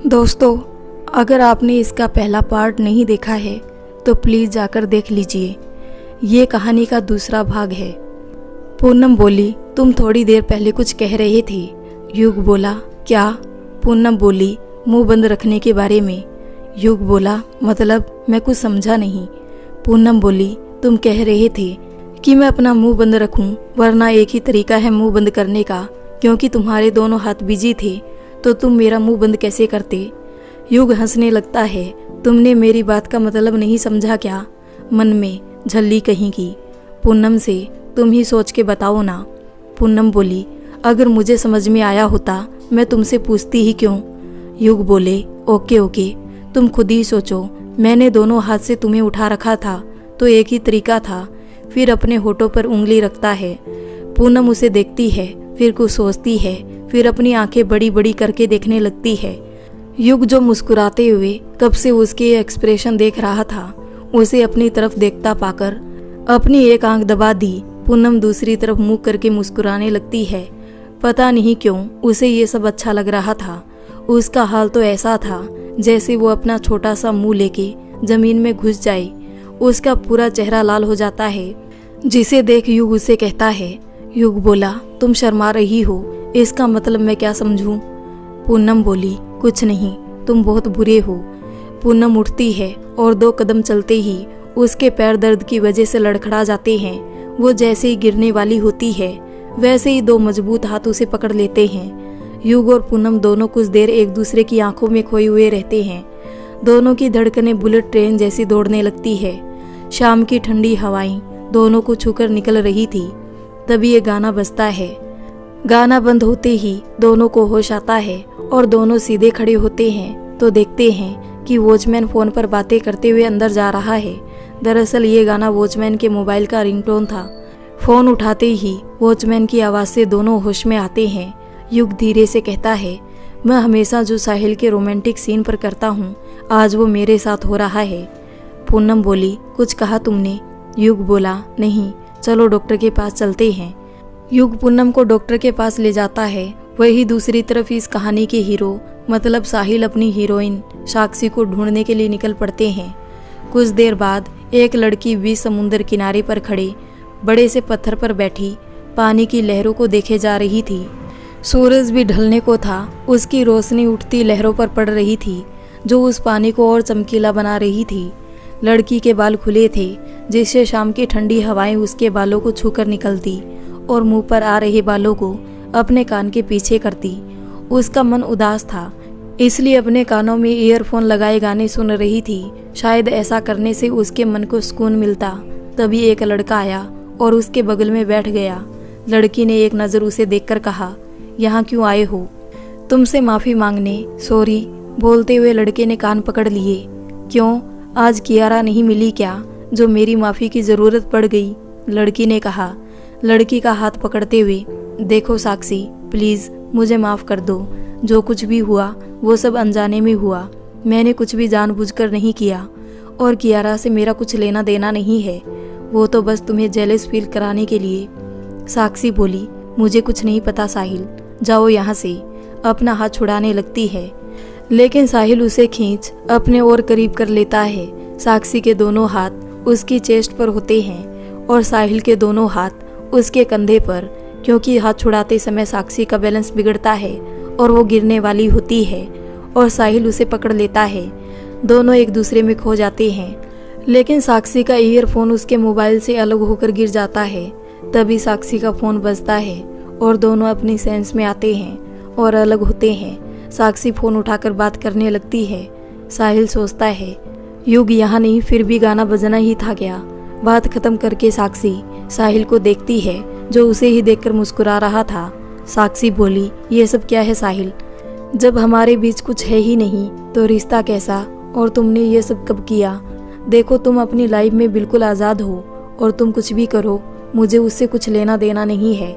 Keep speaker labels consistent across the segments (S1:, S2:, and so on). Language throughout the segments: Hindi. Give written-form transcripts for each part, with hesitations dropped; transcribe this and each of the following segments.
S1: दोस्तों, अगर आपने इसका पहला पार्ट नहीं देखा है तो प्लीज़ जाकर देख लीजिए। ये कहानी का दूसरा भाग है। पूनम बोली, तुम थोड़ी देर पहले कुछ कह रहे थे। युग बोला, क्या? पूनम बोली, मुंह बंद रखने के बारे में। युग बोला, मतलब? मैं कुछ समझा नहीं। पूनम बोली, तुम कह रहे थे कि मैं अपना मुंह बंद रखूं, वरना एक ही तरीका है मुंह बंद करने का, क्योंकि तुम्हारे दोनों हाथ बिजी थे तो तुम मेरा मुंह बंद कैसे करते? युग हंसने लगता है, तुमने मेरी बात का मतलब नहीं समझा क्या? मन में झल्ली कहीं की। पूनम से, तुम ही सोच के बताओ ना। पूनम बोली, अगर मुझे समझ में आया होता मैं तुमसे पूछती ही क्यों? युग बोले, ओके ओके, तुम खुद ही सोचो। मैंने दोनों हाथ से तुम्हें उठा रखा था तो एक ही तरीका था। फिर अपने होठों पर उंगली रखता है। पूनम उसे देखती है, फिर कुछ सोचती है, फिर अपनी आंखें बड़ी बड़ी करके देखने लगती है। युग जो मुस्कुराते हुए कब से उसके एक्सप्रेशन देख रहा था, उसे अपनी तरफ देखता पाकर अपनी एक आंख दबा दी। पूनम दूसरी तरफ मुंह करके मुस्कुराने लगती है। पता नहीं क्यों उसे ये सब अच्छा लग रहा था। उसका हाल तो ऐसा था जैसे वो अपना छोटा सा मुंह लेके जमीन में घुस जाए। उसका पूरा चेहरा लाल हो जाता है, जिसे देख युग उसे कहता है। युग बोला, तुम शर्मा रही हो, इसका मतलब मैं क्या समझूं? पूनम बोली, कुछ नहीं, तुम बहुत बुरे हो। पूनम उठती है और 2 कदम चलते ही उसके पैर दर्द की वजह से लड़खड़ा जाते हैं। वो जैसे ही गिरने वाली होती है वैसे ही 2 मजबूत हाथ उसे पकड़ लेते हैं। युग और पूनम दोनों कुछ देर एक दूसरे की आंखों में खोए हुए रहते हैं। दोनों की धड़कनें बुलेट ट्रेन जैसी दौड़ने लगती है। शाम की ठंडी हवाएं दोनों को छूकर निकल रही थी। तभी ये गाना बजता है। गाना बंद होते ही दोनों को होश आता है और दोनों सीधे खड़े होते हैं तो देखते हैं कि वॉचमैन फोन पर बातें करते हुए अंदर जा रहा है। दरअसल ये गाना वॉचमैन के मोबाइल का रिंगटोन था। फोन उठाते ही वॉचमैन की आवाज़ से दोनों होश में आते हैं। युग धीरे से कहता है, मैं हमेशा जो साहिल के रोमांटिक सीन पर करता हूँ, आज वो मेरे साथ हो रहा है। पूनम बोली, कुछ कहा तुमने? युग बोला, नहीं, चलो डॉक्टर के पास चलते हैं। युग पूनम को डॉक्टर के पास ले जाता है। वही दूसरी तरफ इस कहानी के हीरो मतलब साहिल अपनी हीरोइन साक्षी को ढूंढने के लिए निकल पड़ते हैं। कुछ देर बाद एक लड़की बीच समुद्र किनारे पर खड़े बड़े से पत्थर पर बैठी पानी की लहरों को देखे जा रही थी। सूरज भी ढलने को था। उसकी रोशनी उठती लहरों पर पड़ रही थी जो उस पानी को और चमकीला बना रही थी। लड़की के बाल खुले थे जिससे शाम की ठंडी हवाएं उसके बालों को छूकर निकलती और मुंह पर आ रहे बालों को अपने कान के पीछे करती। उसका मन उदास था, इसलिए अपने कानों में ईयरफोन लगाए गाने सुन रही थी। शायद ऐसा करने से उसके मन को सुकून मिलता। तभी एक लड़का आया और उसके बगल में बैठ गया। लड़की ने एक नज़र उसे देखकर कहा, यहाँ क्यों आए हो? तुमसे माफ़ी मांगने, सॉरी, बोलते हुए लड़के ने कान पकड़ लिए। क्यों, आज कियारा नहीं मिली क्या जो मेरी माफ़ी की ज़रूरत पड़ गई? लड़की ने कहा। लड़की का हाथ पकड़ते हुए, देखो साक्षी, प्लीज़ मुझे माफ़ कर दो। जो कुछ भी हुआ वो सब अनजाने में हुआ। मैंने कुछ भी जानबूझकर नहीं किया और कियारा से मेरा कुछ लेना देना नहीं है। वो तो बस तुम्हें जेलस फील कराने के लिए। साक्षी बोली, मुझे कुछ नहीं पता साहिल, जाओ यहाँ से। अपना हाथ छुड़ाने लगती है लेकिन साहिल उसे खींच अपने और करीब कर लेता है। साक्षी के दोनों हाथ उसकी चेस्ट पर होते हैं और साहिल के दोनों हाथ उसके कंधे पर, क्योंकि हाथ छुड़ाते समय साक्षी का बैलेंस बिगड़ता है और वो गिरने वाली होती है और साहिल उसे पकड़ लेता है। दोनों एक दूसरे में खो जाते हैं लेकिन साक्षी का ईयरफोन उसके मोबाइल से अलग होकर गिर जाता है। तभी साक्षी का फ़ोन बजता है और दोनों अपनी सेंस में आते हैं और अलग होते हैं। साक्षी फ़ोन उठाकर बात करने लगती है। साहिल सोचता है, युग यहाँ नहीं, फिर भी गाना बजना ही था क्या? बात खत्म करके साक्षी साहिल को देखती है जो उसे ही देखकर मुस्कुरा रहा था। साक्षी बोली, ये सब क्या है साहिल? जब हमारे बीच कुछ है ही नहीं तो रिश्ता कैसा? और तुमने ये सब कब किया? देखो, तुम अपनी लाइफ में बिल्कुल आज़ाद हो और तुम कुछ भी करो, मुझे उससे कुछ लेना देना नहीं है।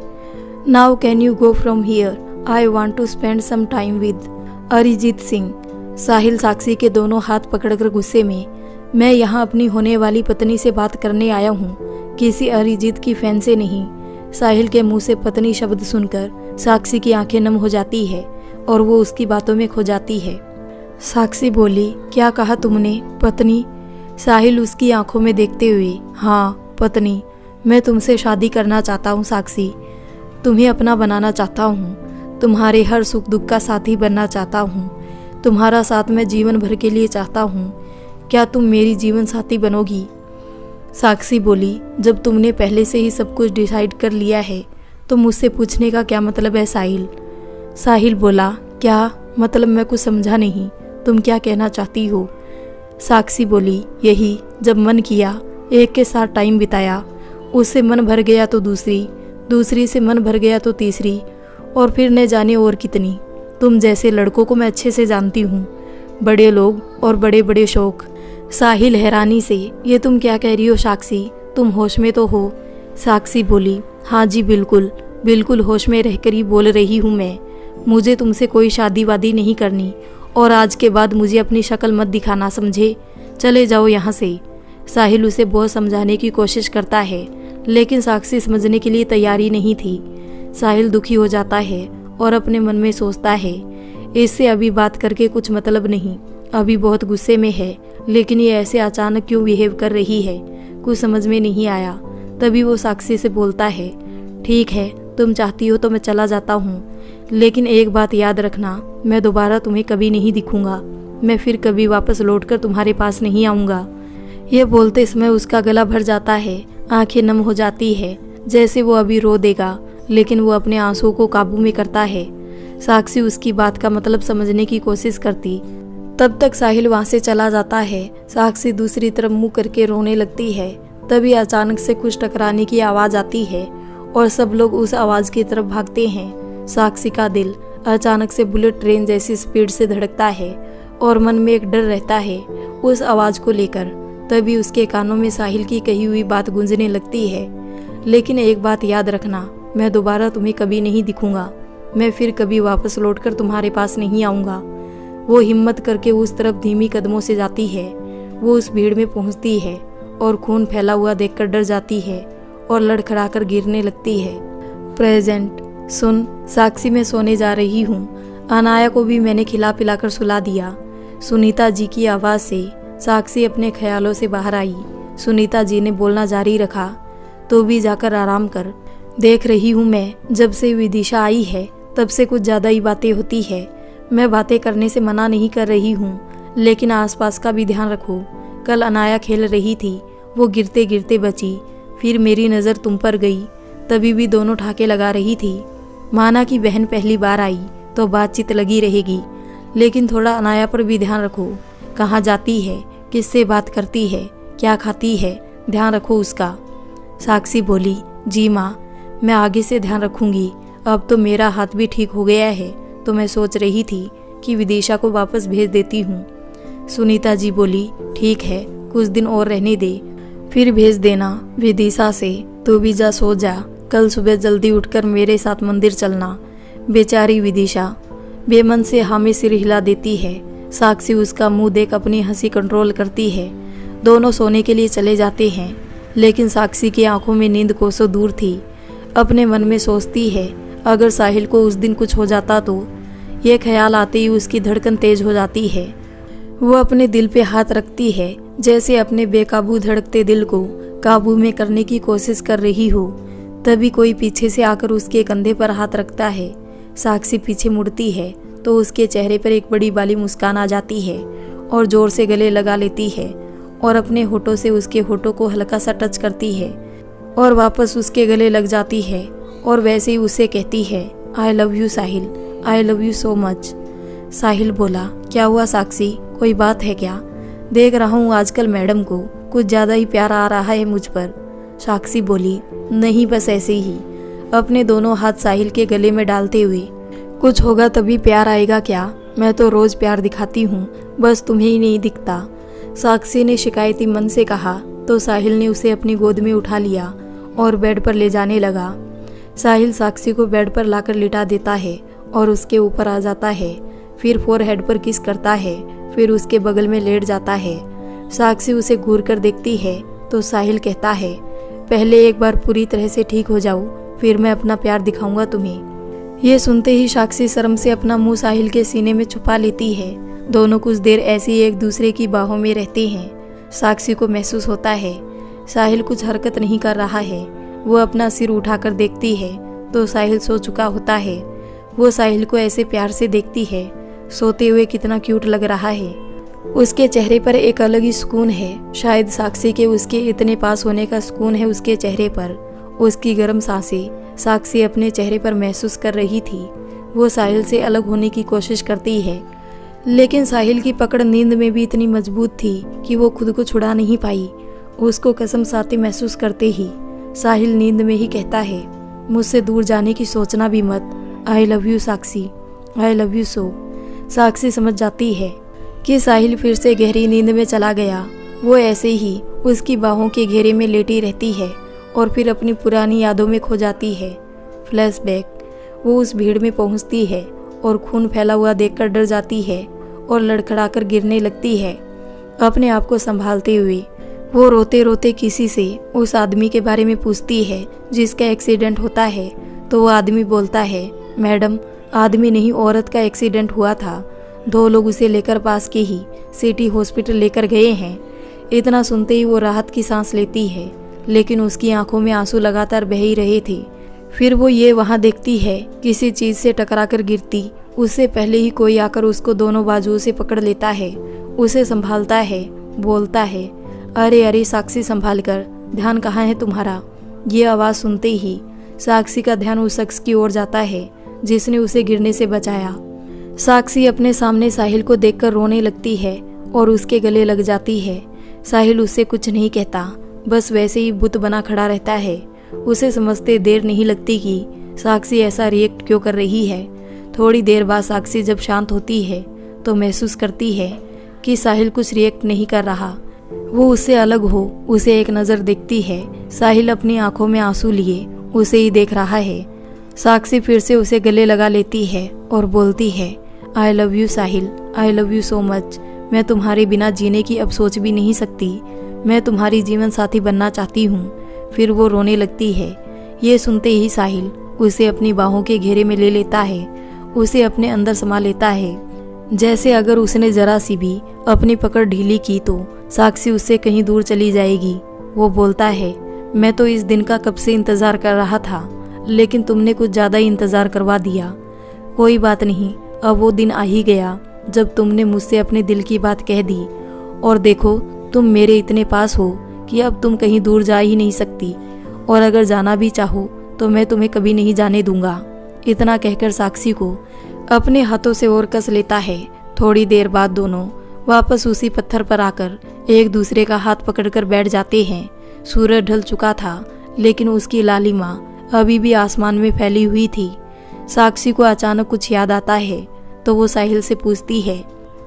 S1: Now can you go from here? I want to spend some time with Arijit Singh. Sahil Sakshi के दोनों हाथ पकड़कर गुस्से में, मैं यहाँ अपनी होने वाली पत्नी से बात करने आया हूँ, किसी अरिजीत की फैन से नहीं। साहिल के मुंह से पत्नी शब्द सुनकर साक्षी की आंखें नम हो जाती है और वो उसकी बातों में खो जाती है। साक्षी बोली, क्या कहा तुमने, पत्नी? साहिल उसकी आंखों में देखते हुए, हाँ पत्नी, मैं तुमसे शादी करना चाहता हूँ साक्षी। तुम्हें अपना बनाना चाहता हूँ, तुम्हारे हर सुख दुख का साथी बनना चाहता हूँ, तुम्हारा साथ मैं जीवन भर के लिए चाहता हूँ। क्या तुम मेरी जीवन साथी बनोगी? साक्षी बोली, जब तुमने पहले से ही सब कुछ डिसाइड कर लिया है तो मुझसे पूछने का क्या मतलब है साहिल? साहिल बोला, क्या मतलब? मैं कुछ समझा नहीं, तुम क्या कहना चाहती हो? साक्षी बोली, यही, जब मन किया एक के साथ टाइम बिताया, उससे मन भर गया तो दूसरी, दूसरी से मन भर गया तो तीसरी, और फिर न जाने और कितनी। तुम जैसे लड़कों को मैं अच्छे से जानती हूँ, बड़े लोग और बड़े बड़े शौक। साहिल हैरानी से, ये तुम क्या कह रही हो साक्षी, तुम होश में तो हो? साक्षी बोली, हाँ जी बिल्कुल, बिल्कुल होश में रहकर ही बोल रही हूँ मैं। मुझे तुमसे कोई शादी वादी नहीं करनी, और आज के बाद मुझे अपनी शक्ल मत दिखाना, समझे? चले जाओ यहाँ से। साहिल उसे बहुत समझाने की कोशिश करता है, लेकिन साक्षी समझने के लिए तैयारी नहीं थी। साहिल दुखी हो जाता है और अपने मन में सोचता है, इससे अभी बात करके कुछ मतलब नहीं, अभी बहुत गुस्से में है, लेकिन ये ऐसे अचानक क्यों बिहेव कर रही है, कुछ समझ में नहीं आया। तभी वो साक्षी से बोलता है, ठीक है, तुम चाहती हो तो मैं चला जाता हूँ, लेकिन एक बात याद रखना, मैं दोबारा तुम्हें कभी नहीं दिखूंगा, मैं फिर कभी वापस लौटकर तुम्हारे पास नहीं आऊँगा। यह बोलते समय उसका गला भर जाता है, आंखें नम हो जाती है, जैसे वो अभी रो देगा, लेकिन वो अपने आंसुओं को काबू में करता है। साक्षी उसकी बात का मतलब समझने की कोशिश करती, तब तक साहिल वहाँ से चला जाता है। साक्षी दूसरी तरफ मुंह करके रोने लगती है। तभी अचानक से कुछ टकराने की आवाज़ आती है और सब लोग उस आवाज़ की तरफ भागते हैं। साक्षी का दिल अचानक से बुलेट ट्रेन जैसी स्पीड से धड़कता है और मन में एक डर रहता है उस आवाज़ को लेकर। तभी उसके कानों में साहिल की कही हुई बात गूंजने लगती है, लेकिन एक बात याद रखना, मैं दोबारा तुम्हें कभी नहीं दिखूंगा, मैं फिर कभी वापस लौटकर तुम्हारे पास नहीं आऊँगा। वो हिम्मत करके उस तरफ धीमी कदमों से जाती है। वो उस भीड़ में पहुँचती है और खून फैला हुआ देखकर डर जाती है और लड़खड़ाकर गिरने लगती है। प्रेजेंट, सुन साक्षी, मैं सोने जा रही हूँ। अनाया को भी मैंने खिला पिलाकर सुला दिया। सुनीता जी की आवाज़ से साक्षी अपने ख्यालों से बाहर आई। सुनीता जी ने बोलना जारी रखा, तो भी जाकर आराम कर। देख रही हूँ मैं, जब से विदिशा आई है तब से कुछ ज़्यादा ही बातें होती है। मैं बातें करने से मना नहीं कर रही हूँ, लेकिन आसपास का भी ध्यान रखो। कल अनाया खेल रही थी, वो गिरते गिरते बची, फिर मेरी नज़र तुम पर गई, तभी भी दोनों ठाके लगा रही थी। माना कि बहन पहली बार आई तो बातचीत लगी रहेगी, लेकिन थोड़ा अनाया पर भी ध्यान रखो। कहाँ जाती है, किससे बात करती है, क्या खाती है, ध्यान रखो उसका। साक्षी बोली, जी माँ, मैं आगे से ध्यान रखूंगी। अब तो मेरा हाथ भी ठीक हो गया है, तो मैं सोच रही थी कि विदिशा को वापस भेज देती हूँ। सुनीता जी बोली, ठीक है, कुछ दिन और रहने दे, फिर भेज देना विदिशा से। तू भी जा, सो जा, कल सुबह जल्दी उठकर मेरे साथ मंदिर चलना। बेचारी विदिशा बेमन से हामी सिर हिला देती है। साक्षी उसका मुंह देख अपनी हंसी कंट्रोल करती है। दोनों सोने के लिए चले जाते हैं, लेकिन साक्षी की आंखों में नींद कोसों दूर थी। अपने मन में सोचती है, अगर साहिल को उस दिन कुछ हो जाता तो। ये ख्याल आते ही उसकी धड़कन तेज हो जाती है। वो अपने दिल पे हाथ रखती है, जैसे अपने बेकाबू धड़कते दिल को काबू में करने की कोशिश कर रही हो। तभी कोई पीछे से आकर उसके कंधे पर हाथ रखता है। साक्षी पीछे मुड़ती है तो उसके चेहरे पर एक बड़ी वाली मुस्कान आ जाती है और जोर से गले लगा लेती है और अपने होठों से उसके होठों को हल्का सा टच करती है और वापस उसके गले लग जाती है और वैसे ही उसे कहती है, I love you Sahil, I love you so much. Sahil बोला, क्या हुआ साक्षी, कोई बात है क्या? देख रहा हूँ आजकल मैडम को कुछ ज़्यादा ही प्यार आ रहा है मुझ पर। साक्षी बोली, नहीं बस ऐसे ही। अपने दोनों हाथ साहिल के गले में डालते हुए, कुछ होगा तभी प्यार आएगा क्या? मैं तो रोज़ प्यार दिखाती हूँ, बस तुम्हें ही नहीं दिखता। साक्षी ने शिकायती मन से कहा तो साहिल ने उसे अपनी गोद में उठा लिया और बेड पर ले जाने लगा। साहिल साक्षी को बेड पर लाकर लिटा देता है और उसके ऊपर आ जाता है, फिर फोरहेड पर किस करता है, फिर उसके बगल में लेट जाता है। साक्षी उसे घूर कर देखती है तो साहिल कहता है, पहले एक बार पूरी तरह से ठीक हो जाओ, फिर मैं अपना प्यार दिखाऊंगा तुम्हें। ये सुनते ही साक्षी शर्म से अपना मुंह साहिल के सीने में छुपा लेती है। दोनों कुछ देर ऐसे ही एक दूसरे की बाहों में रहते हैं। साक्षी को महसूस होता है साहिल कुछ हरकत नहीं कर रहा है। वो अपना सिर उठाकर देखती है तो साहिल सो चुका होता है। वो साहिल को ऐसे प्यार से देखती है, सोते हुए कितना क्यूट लग रहा है। उसके चेहरे पर एक अलग ही सुकून है। शायद साक्षी के उसके इतने पास होने का सुकून है उसके चेहरे पर। उसकी गर्म सांसें साक्षी अपने चेहरे पर महसूस कर रही थी। वो साहिल से अलग होने की कोशिश करती है, लेकिन साहिल की पकड़ नींद में भी इतनी मजबूत थी कि वो खुद को छुड़ा नहीं पाई। उसको कसम साथी महसूस करते ही साहिल नींद में ही कहता है, मुझसे दूर जाने की सोचना भी मत। I love you Sakshi, I love you so. Sakshi समझ जाती है कि साहिल फिर से गहरी नींद में चला गया। वो ऐसे ही उसकी बाहों के घेरे में लेटी रहती है और फिर अपनी पुरानी यादों में खो जाती है। फ्लैशबैक। वो उस भीड़ में पहुंचती है और खून फैला हुआ देखकर डर जाती है और लड़खड़ाकर गिरने लगती है। अपने आप को संभालते हुए वो रोते रोते किसी से उस आदमी के बारे में पूछती है जिसका एक्सीडेंट होता है। तो वो आदमी बोलता है, मैडम आदमी नहीं औरत का एक्सीडेंट हुआ था। 2 लोग उसे लेकर पास के ही सिटी हॉस्पिटल लेकर गए हैं। इतना सुनते ही वो राहत की सांस लेती है, लेकिन उसकी आंखों में आंसू लगातार बह ही रहे थे। फिर वो ये वहाँ देखती है किसी चीज़ से टकराकर गिरती। उससे पहले ही कोई आकर उसको दोनों बाजुओं से पकड़ लेता है, उसे संभालता है, बोलता है, अरे अरे साक्षी संभाल कर, ध्यान कहाँ है तुम्हारा। ये आवाज़ सुनते ही साक्षी का ध्यान उस शख्स की ओर जाता है जिसने उसे गिरने से बचाया। साक्षी अपने सामने साहिल को देखकर रोने लगती है और उसके गले लग जाती है। साहिल उससे कुछ नहीं कहता, बस वैसे ही बुत बना खड़ा रहता है। उसे समझते देर नहीं लगती कि साक्षी ऐसा रिएक्ट क्यों कर रही है। थोड़ी देर बाद साक्षी जब शांत होती है तो महसूस करती है कि साहिल कुछ रिएक्ट नहीं कर रहा। वो उससे अलग हो उसे एक नज़र देखती है। साहिल अपनी आंखों में आंसू लिए उसे ही देख रहा है। साक्षी फिर से उसे गले लगा लेती है और बोलती है, I love you Sahil, I love you so much. मैं तुम्हारे बिना जीने की अब सोच भी नहीं सकती। मैं तुम्हारी जीवन साथी बनना चाहती हूँ। फिर वो रोने लगती है। ये सुनते ही साहिल उसे अपनी बाहों के घेरे में ले लेता है, उसे अपने अंदर समा लेता है। जैसे अगर उसने जरा सी भी अपनी पकड़ ढीली की तो साक्षी उससे कहीं दूर चली जाएगी। वो बोलता है, मैं तो इस दिन का कब से इंतज़ार कर रहा था, लेकिन तुमने कुछ ज़्यादा ही इंतज़ार करवा दिया। कोई बात नहीं, अब वो दिन आ ही गया जब तुमने मुझसे अपने दिल की बात कह दी। और देखो तुम मेरे इतने पास हो कि अब तुम कहीं दूर जा ही नहीं सकती, और अगर जाना भी चाहो तो मैं तुम्हें कभी नहीं जाने दूंगा। इतना कहकर साक्षी को अपने हाथों से और कस लेता है। थोड़ी देर बाद दोनों वापस उसी पत्थर पर आकर एक दूसरे का हाथ पकड़कर बैठ जाते हैं। सूरज ढल चुका था, लेकिन उसकी लालिमा अभी भी आसमान में फैली हुई थी। साक्षी को अचानक कुछ याद आता है तो वो साहिल से पूछती है,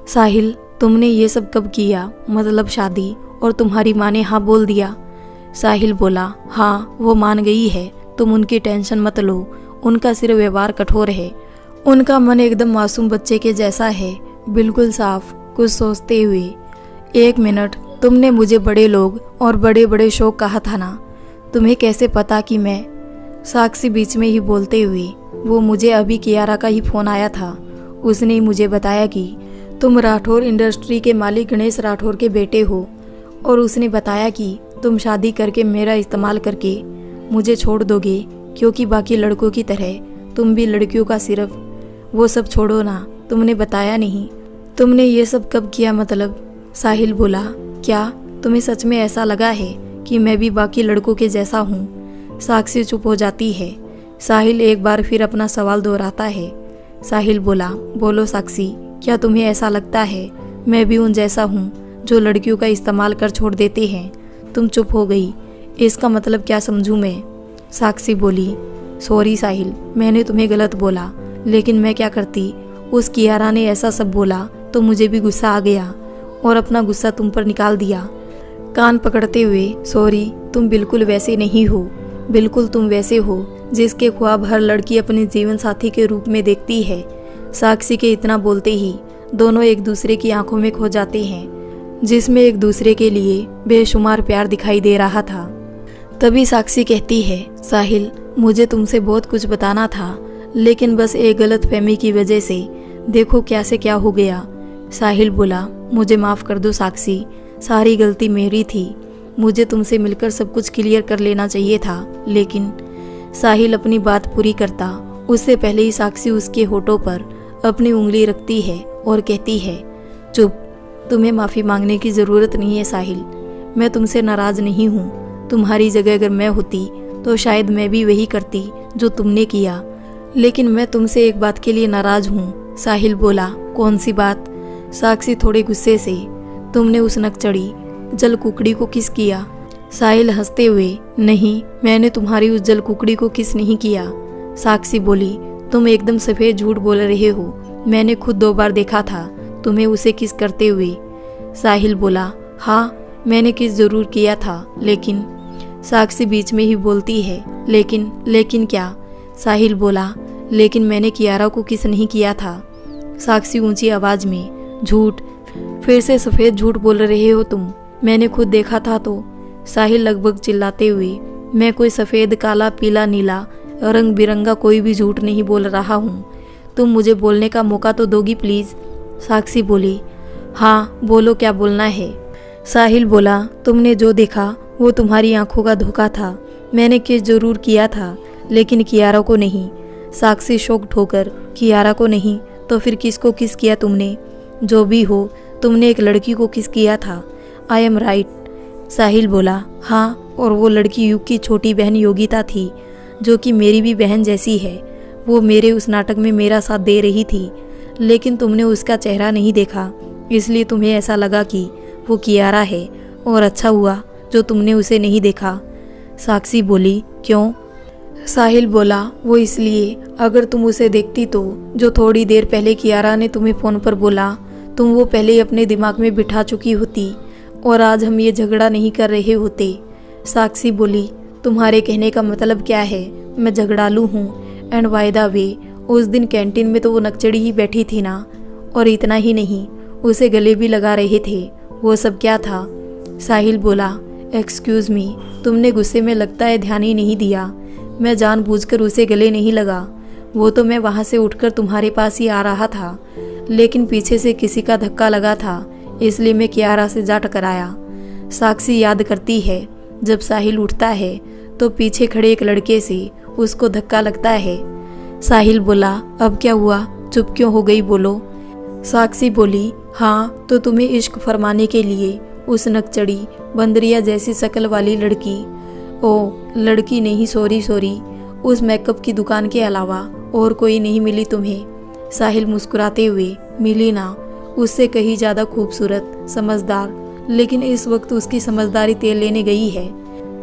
S1: साहिल तुमने ये सब कब किया, मतलब शादी? और तुम्हारी माँ ने हाँ बोल दिया? साहिल बोला, हाँ वो मान गई है, तुम उनकी टेंशन मत लो। उनका सिर्फ व्यवहार कठोर है, उनका मन एकदम मासूम बच्चे के जैसा है, बिल्कुल साफ। कुछ सोचते हुए, 1 मिनट, तुमने मुझे बड़े लोग और बड़े बड़े शौक कहा था ना, तुम्हें कैसे पता कि मैं? साक्षी बीच में ही बोलते हुए, वो मुझे अभी कियारा का ही फ़ोन आया था, उसने ही मुझे बताया कि तुम राठौर इंडस्ट्री के मालिक गणेश राठौर के बेटे हो, और उसने बताया कि तुम शादी करके मेरा इस्तेमाल करके मुझे छोड़ दोगे, क्योंकि बाकी लड़कों की तरह तुम भी लड़कियों का सिर्फ। वो सब छोड़ो ना, तुमने बताया नहीं, तुमने ये सब कब किया मतलब? साहिल बोला, क्या तुम्हें सच में ऐसा लगा है कि मैं भी बाकी लड़कों के जैसा हूँ? साक्षी चुप हो जाती है। साहिल एक बार फिर अपना सवाल दोहराता है। साहिल बोला, बोलो साक्षी, क्या तुम्हें ऐसा लगता है मैं भी उन जैसा हूँ जो लड़कियों का इस्तेमाल कर छोड़ देते हैं? तुम चुप हो गई, इसका मतलब क्या समझूं मैं? साक्षी बोली, सॉरी साहिल, मैंने तुम्हें गलत बोला, लेकिन मैं क्या करती, उस कियारा ने ऐसा सब बोला तो मुझे भी गुस्सा आ गया और अपना गुस्सा तुम पर निकाल दिया। कान पकड़ते हुए, सॉरी, तुम बिल्कुल वैसे नहीं हो, बिल्कुल तुम वैसे हो जिसके ख्वाब हर लड़की अपने जीवन साथी के रूप में देखती है। साक्षी के इतना बोलते ही दोनों एक दूसरे की आंखों में खो जाते हैं, जिसमें एक दूसरे के लिए बेशुमार प्यार दिखाई दे रहा था। तभी साक्षी कहती है, साहिल मुझे तुमसे बहुत कुछ बताना था, लेकिन बस एक गलत फहमी की वजह से देखो क्या से क्या हो गया। साहिल बोला, मुझे माफ़ कर दो साक्षी, सारी गलती मेरी थी। मुझे तुमसे मिलकर सब कुछ क्लियर कर लेना चाहिए था। लेकिन साहिल अपनी बात पूरी करता उससे पहले ही साक्षी उसके होठों पर अपनी उंगली रखती है और कहती है, चुप, तुम्हें माफ़ी मांगने की ज़रूरत नहीं है साहिल। मैं तुमसे नाराज़ नहीं हूँ। तुम्हारी जगह अगर मैं होती तो शायद मैं भी वही करती जो तुमने किया। लेकिन मैं तुमसे एक बात के लिए नाराज़ हूँ। साहिल बोला, कौन सी बात? साक्षी थोड़े गुस्से से, तुमने उस नकचड़ी जल कुकड़ी को किस किया? साहिल हंसते हुए, नहीं, मैंने तुम्हारी उस जल कुकड़ी को किस नहीं किया। साक्षी बोली, तुम एकदम सफ़ेद झूठ बोल रहे हो। मैंने खुद 2 बार देखा था तुम्हें उसे किस करते हुए। साहिल बोला, हाँ, मैंने किस ज़रूर किया था। लेकिन साक्षी बीच में ही बोलती है, लेकिन क्या? साहिल बोला, लेकिन मैंने कियारा को किस नहीं किया था। साक्षी ऊंची आवाज़ में, झूठ, फिर से सफ़ेद झूठ बोल रहे हो तुम। मैंने खुद देखा था तो। साहिल लगभग चिल्लाते हुए, मैं कोई सफ़ेद, काला, पीला, नीला, रंग बिरंगा कोई भी झूठ नहीं बोल रहा हूँ। तुम मुझे बोलने का मौका तो दोगी प्लीज़। साक्षी बोली, हाँ बोलो, क्या बोलना है? साहिल बोला, तुमने जो देखा वो तुम्हारी आंखों का धोखा था। मैंने किस जरूर किया था, लेकिन कियारा को नहीं। साक्षी शॉक्ड होकर, कियारा को नहीं तो फिर किसको किस किया तुमने? जो भी हो, तुमने एक लड़की को किस किया था। I am right? साहिल बोला, हाँ, और वो लड़की युग की छोटी बहन योगिता थी, जो कि मेरी भी बहन जैसी है। वो मेरे उस नाटक में मेरा साथ दे रही थी, लेकिन तुमने उसका चेहरा नहीं देखा, इसलिए तुम्हें ऐसा लगा कि वो कियारा है, और अच्छा हुआ जो तुमने उसे नहीं देखा। साक्षी बोली, क्यों? साहिल बोला, वो इसलिए, अगर तुम उसे देखती तो जो थोड़ी देर पहले कियारा ने तुम्हें फ़ोन पर बोला, तुम वो पहले ही अपने दिमाग में बिठा चुकी होती और आज हम ये झगड़ा नहीं कर रहे होते। साक्षी बोली, तुम्हारे कहने का मतलब क्या है? मैं झगड़ालू हूँ? एंड बाय द वे, उस दिन कैंटीन में तो वो नकचड़ी ही बैठी थी ना, और इतना ही नहीं, उसे गले भी लगा रहे थे। वो सब क्या था? साहिल बोला, एक्सक्यूज़ मी, तुमने गुस्से में लगता है ध्यान ही नहीं दिया। मैं जानबूझकर उसे गले नहीं लगा। वो तो मैं वहाँ से उठकर तुम्हारे पास ही आ रहा था, लेकिन पीछे से किसी का धक्का लगा था, इसलिए मैं कियारा से जा टकराया। साक्षी याद करती है, जब साहिल उठता है तो पीछे खड़े एक लड़के से उसको धक्का लगता है। साहिल बोला, अब क्या हुआ? चुप क्यों हो गई, बोलो। साक्षी बोली, हाँ, तो तुम्हें इश्क फरमाने के लिए उस नकचड़ी, बंदरिया जैसी शक्ल वाली लड़की, ओ लड़की नहीं, सॉरी, उस मेकअप की दुकान के अलावा और कोई नहीं मिली तुम्हें? साहिल मुस्कुराते हुए, मिली ना, उससे कहीं ज़्यादा खूबसूरत, समझदार, लेकिन इस वक्त उसकी समझदारी तेल लेने गई है।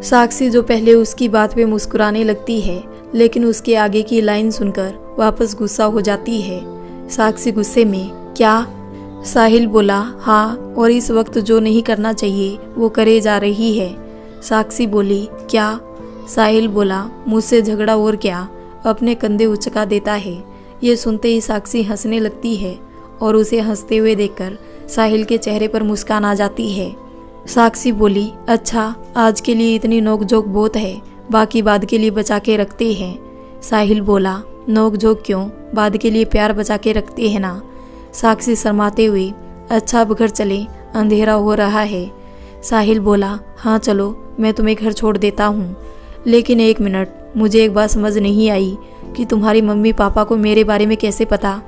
S1: साक्षी जो पहले उसकी बात पे मुस्कुराने लगती है, लेकिन उसके आगे की लाइन सुनकर वापस गुस्सा हो जाती है। साक्षी गुस्से में, क्या? साहिल बोला, हाँ, और इस वक्त जो नहीं करना चाहिए वो करे जा रही है। साक्षी बोली, क्या? साहिल बोला, मुझसे झगड़ा और क्या? अपने कंधे उचका देता है। ये सुनते ही साक्षी हंसने लगती है और उसे हंसते हुए देखकर साहिल के चेहरे पर मुस्कान आ जाती है। साक्षी बोली, अच्छा, आज के लिए इतनी नोक-झोंक बहुत है, बाकी बाद के लिए बचा के रखते हैं। साहिल बोला, नोक-झोंक क्यों? बाद के लिए प्यार बचा के रखते हैं ना। साक्षी शर्माते हुए, अच्छा अब घर चले, अंधेरा हो रहा है। साहिल बोला, हाँ चलो, मैं तुम्हें घर छोड़ देता हूँ, लेकिन एक मिनट, मुझे एक बात समझ नहीं आई कि तुम्हारी मम्मी पापा को मेरे बारे में कैसे पता?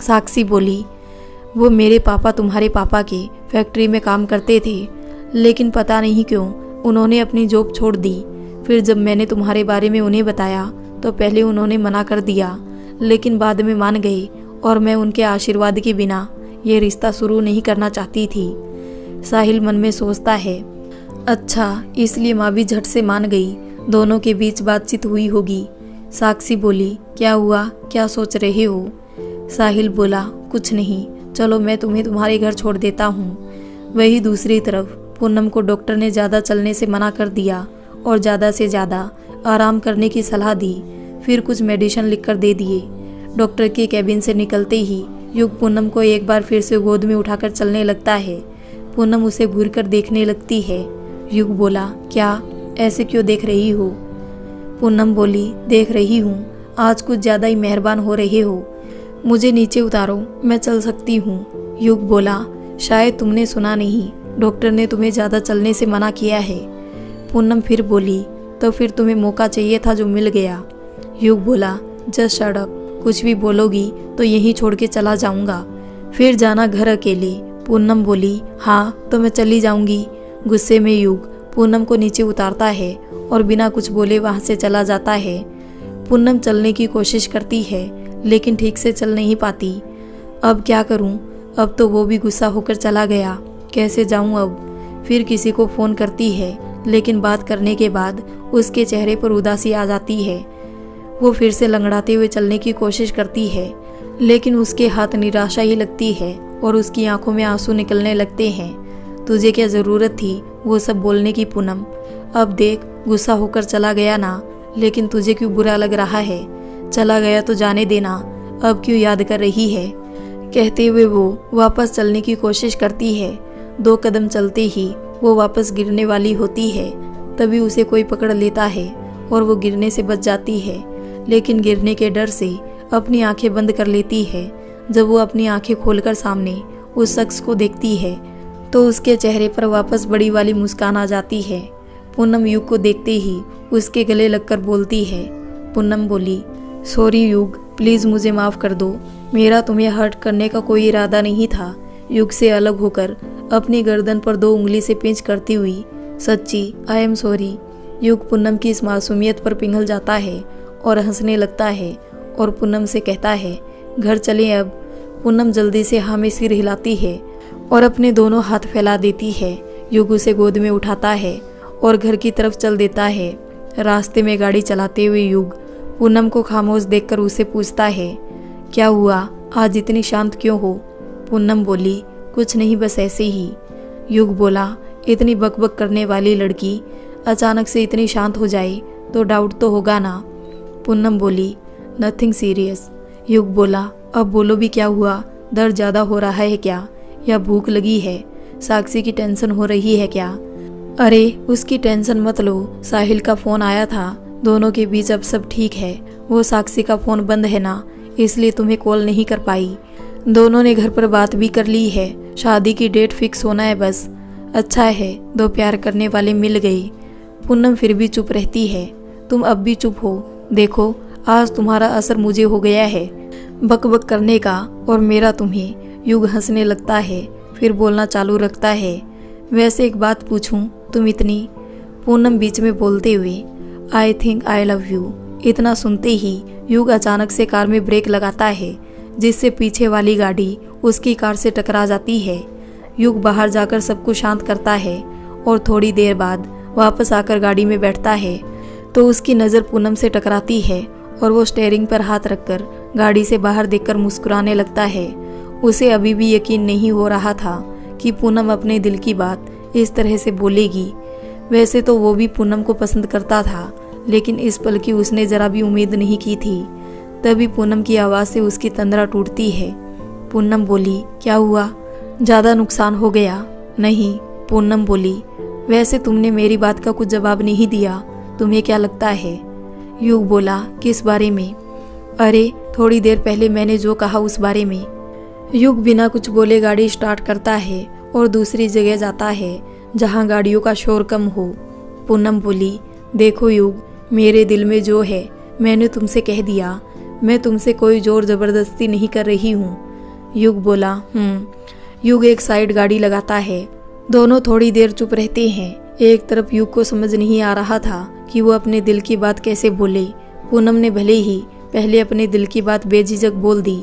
S1: साक्षी बोली, वो मेरे पापा तुम्हारे पापा के फैक्ट्री में काम करते थे, लेकिन पता नहीं क्यों उन्होंने अपनी जॉब छोड़ दी। फिर जब मैंने तुम्हारे बारे में उन्हें बताया तो पहले उन्होंने मना कर दिया, लेकिन बाद में मान गए और मैं उनके आशीर्वाद के बिना ये रिश्ता शुरू नहीं करना चाहती थी। साहिल मन में सोचता है, अच्छा, इसलिए माँ भी झट से मान गई, दोनों के बीच बातचीत हुई होगी। साक्षी बोली, क्या हुआ, क्या सोच रहे हो? साहिल बोला, कुछ नहीं, चलो मैं तुम्हें तुम्हारे घर छोड़ देता हूँ। वही दूसरी तरफ पूनम को डॉक्टर ने ज़्यादा चलने से मना कर दिया और ज़्यादा से ज़्यादा आराम करने की सलाह दी, फिर कुछ मेडिसिन लिखकर दे दिए। डॉक्टर के कैबिन से निकलते ही युग पूनम को एक बार फिर से गोद में उठाकर चलने लगता है। पूनम उसे घूरकर देखने लगती है। युग बोला, क्या, ऐसे क्यों देख रही हो? पूनम बोली, देख रही हूँ, आज कुछ ज़्यादा ही मेहरबान हो रहे हो। मुझे नीचे उतारो, मैं चल सकती हूँ। युग बोला, शायद तुमने सुना नहीं, डॉक्टर ने तुम्हें ज़्यादा चलने से मना किया है। पूनम फिर बोली, तो फिर तुम्हें मौका चाहिए था जो मिल गया। युग बोला, जस्ट शट अप, कुछ भी बोलोगी तो यहीं छोड़ के चला जाऊंगा, फिर जाना घर अकेले। पूनम बोली, हाँ तो मैं चली जाऊंगी। गुस्से में युग पूनम को नीचे उतारता है और बिना कुछ बोले वहाँ से चला जाता है। पूनम चलने की कोशिश करती है लेकिन ठीक से चल नहीं पाती। अब क्या करूँ, अब तो वो भी गुस्सा होकर चला गया, कैसे जाऊँ अब। फिर किसी को फ़ोन करती है लेकिन बात करने के बाद उसके चेहरे पर उदासी आ जाती है। वो फिर से लंगड़ाते हुए चलने की कोशिश करती है लेकिन उसके हाथ निराशा ही लगती है और उसकी आंखों में आंसू निकलने लगते हैं। तुझे क्या ज़रूरत थी वो सब बोलने की पूनम, अब देख गुस्सा होकर चला गया ना, लेकिन तुझे क्यों बुरा लग रहा है। चला गया तो जाने देना, अब क्यों याद कर रही है। कहते हुए वो वापस चलने की कोशिश करती है। 2 कदम चलते ही वो वापस गिरने वाली होती है, तभी उसे कोई पकड़ लेता है और वो गिरने से बच जाती है, लेकिन गिरने के डर से अपनी आंखें बंद कर लेती है। जब वो अपनी आंखें खोलकर सामने उस शख्स को देखती है तो उसके चेहरे पर वापस बड़ी वाली मुस्कान आ जाती है। पूनम युग को देखते ही उसके गले लगकर बोलती है। पूनम बोली, सॉरी युग, प्लीज़ मुझे माफ़ कर दो, मेरा तुम्हें हर्ट करने का कोई इरादा नहीं था। युग से अलग होकर अपनी गर्दन पर 2 उंगली से पिंच करती हुई, सच्ची आई एम सॉरी। युग पूनम की इस मासूमियत पर पिघल जाता है और हंसने लगता है और पूनम से कहता है, घर चलें अब। पूनम जल्दी से हाँ में सिर हिलाती है और अपने दोनों हाथ फैला देती है। युग उसे गोद में उठाता है और घर की तरफ चल देता है। रास्ते में गाड़ी चलाते हुए युग पूनम को खामोश देखकर उसे पूछता है, क्या हुआ, आज इतनी शांत क्यों हो। पूनम बोली, कुछ नहीं, बस ऐसे ही। युग बोला, इतनी बकबक करने वाली लड़की अचानक से इतनी शांत हो जाए तो डाउट तो होगा ना। पूनम बोली, नथिंग सीरियस। युग बोला, अब बोलो भी, क्या हुआ, दर्द ज़्यादा हो रहा है क्या, या भूख लगी है, साक्षी की टेंशन हो रही है क्या। अरे उसकी टेंशन मत लो, साहिल का फ़ोन आया था, दोनों के बीच अब सब ठीक है। वो साक्षी का फ़ोन बंद है ना, इसलिए तुम्हें कॉल नहीं कर पाई। दोनों ने घर पर बात भी कर ली है, शादी की डेट फिक्स होना है बस। अच्छा है 2 प्यार करने वाले मिल गए। पूनम फिर भी चुप रहती है। तुम अब भी चुप हो, देखो आज तुम्हारा असर मुझे हो गया है बक करने का और मेरा तुम्हें। युग हंसने लगता है, फिर बोलना चालू रखता है, वैसे एक बात पूछूं, तुम इतनी। पूनम बीच में बोलते हुए, I think I love you. इतना सुनते ही युग अचानक से कार में ब्रेक लगाता है, जिससे पीछे वाली गाड़ी उसकी कार से टकरा जाती है। युग बाहर जाकर सबको शांत करता है और थोड़ी देर बाद वापस आकर गाड़ी में बैठता है तो उसकी नज़र पूनम से टकराती है और वो स्टीयरिंग पर हाथ रखकर गाड़ी से बाहर देखकर मुस्कुराने लगता है। उसे अभी भी यकीन नहीं हो रहा था कि पूनम अपने दिल की बात इस तरह से बोलेगी। वैसे तो वो भी पूनम को पसंद करता था, लेकिन इस पल की उसने ज़रा भी उम्मीद नहीं की थी। तभी पूनम की आवाज़ से उसकी तंद्रा टूटती है। पूनम बोली, क्या हुआ, ज़्यादा नुकसान हो गया। नहीं, पूनम बोली, वैसे तुमने मेरी बात का कुछ जवाब नहीं दिया, तुम्हें क्या लगता है। युग बोला, किस बारे में। अरे थोड़ी देर पहले मैंने जो कहा उस बारे में। युग बिना कुछ बोले गाड़ी स्टार्ट करता है और दूसरी जगह जाता है जहां गाड़ियों का शोर कम हो। पूनम बोली, देखो युग, मेरे दिल में जो है मैंने तुमसे कह दिया, मैं तुमसे कोई जोर ज़बरदस्ती नहीं कर रही हूँ। युग बोला, युग एक साइड गाड़ी लगाता है। दोनों थोड़ी देर चुप रहते हैं। एक तरफ युग को समझ नहीं आ रहा था कि वो अपने दिल की बात कैसे बोले। पूनम ने भले ही पहले अपने दिल की बात बेझिझक बोल दी,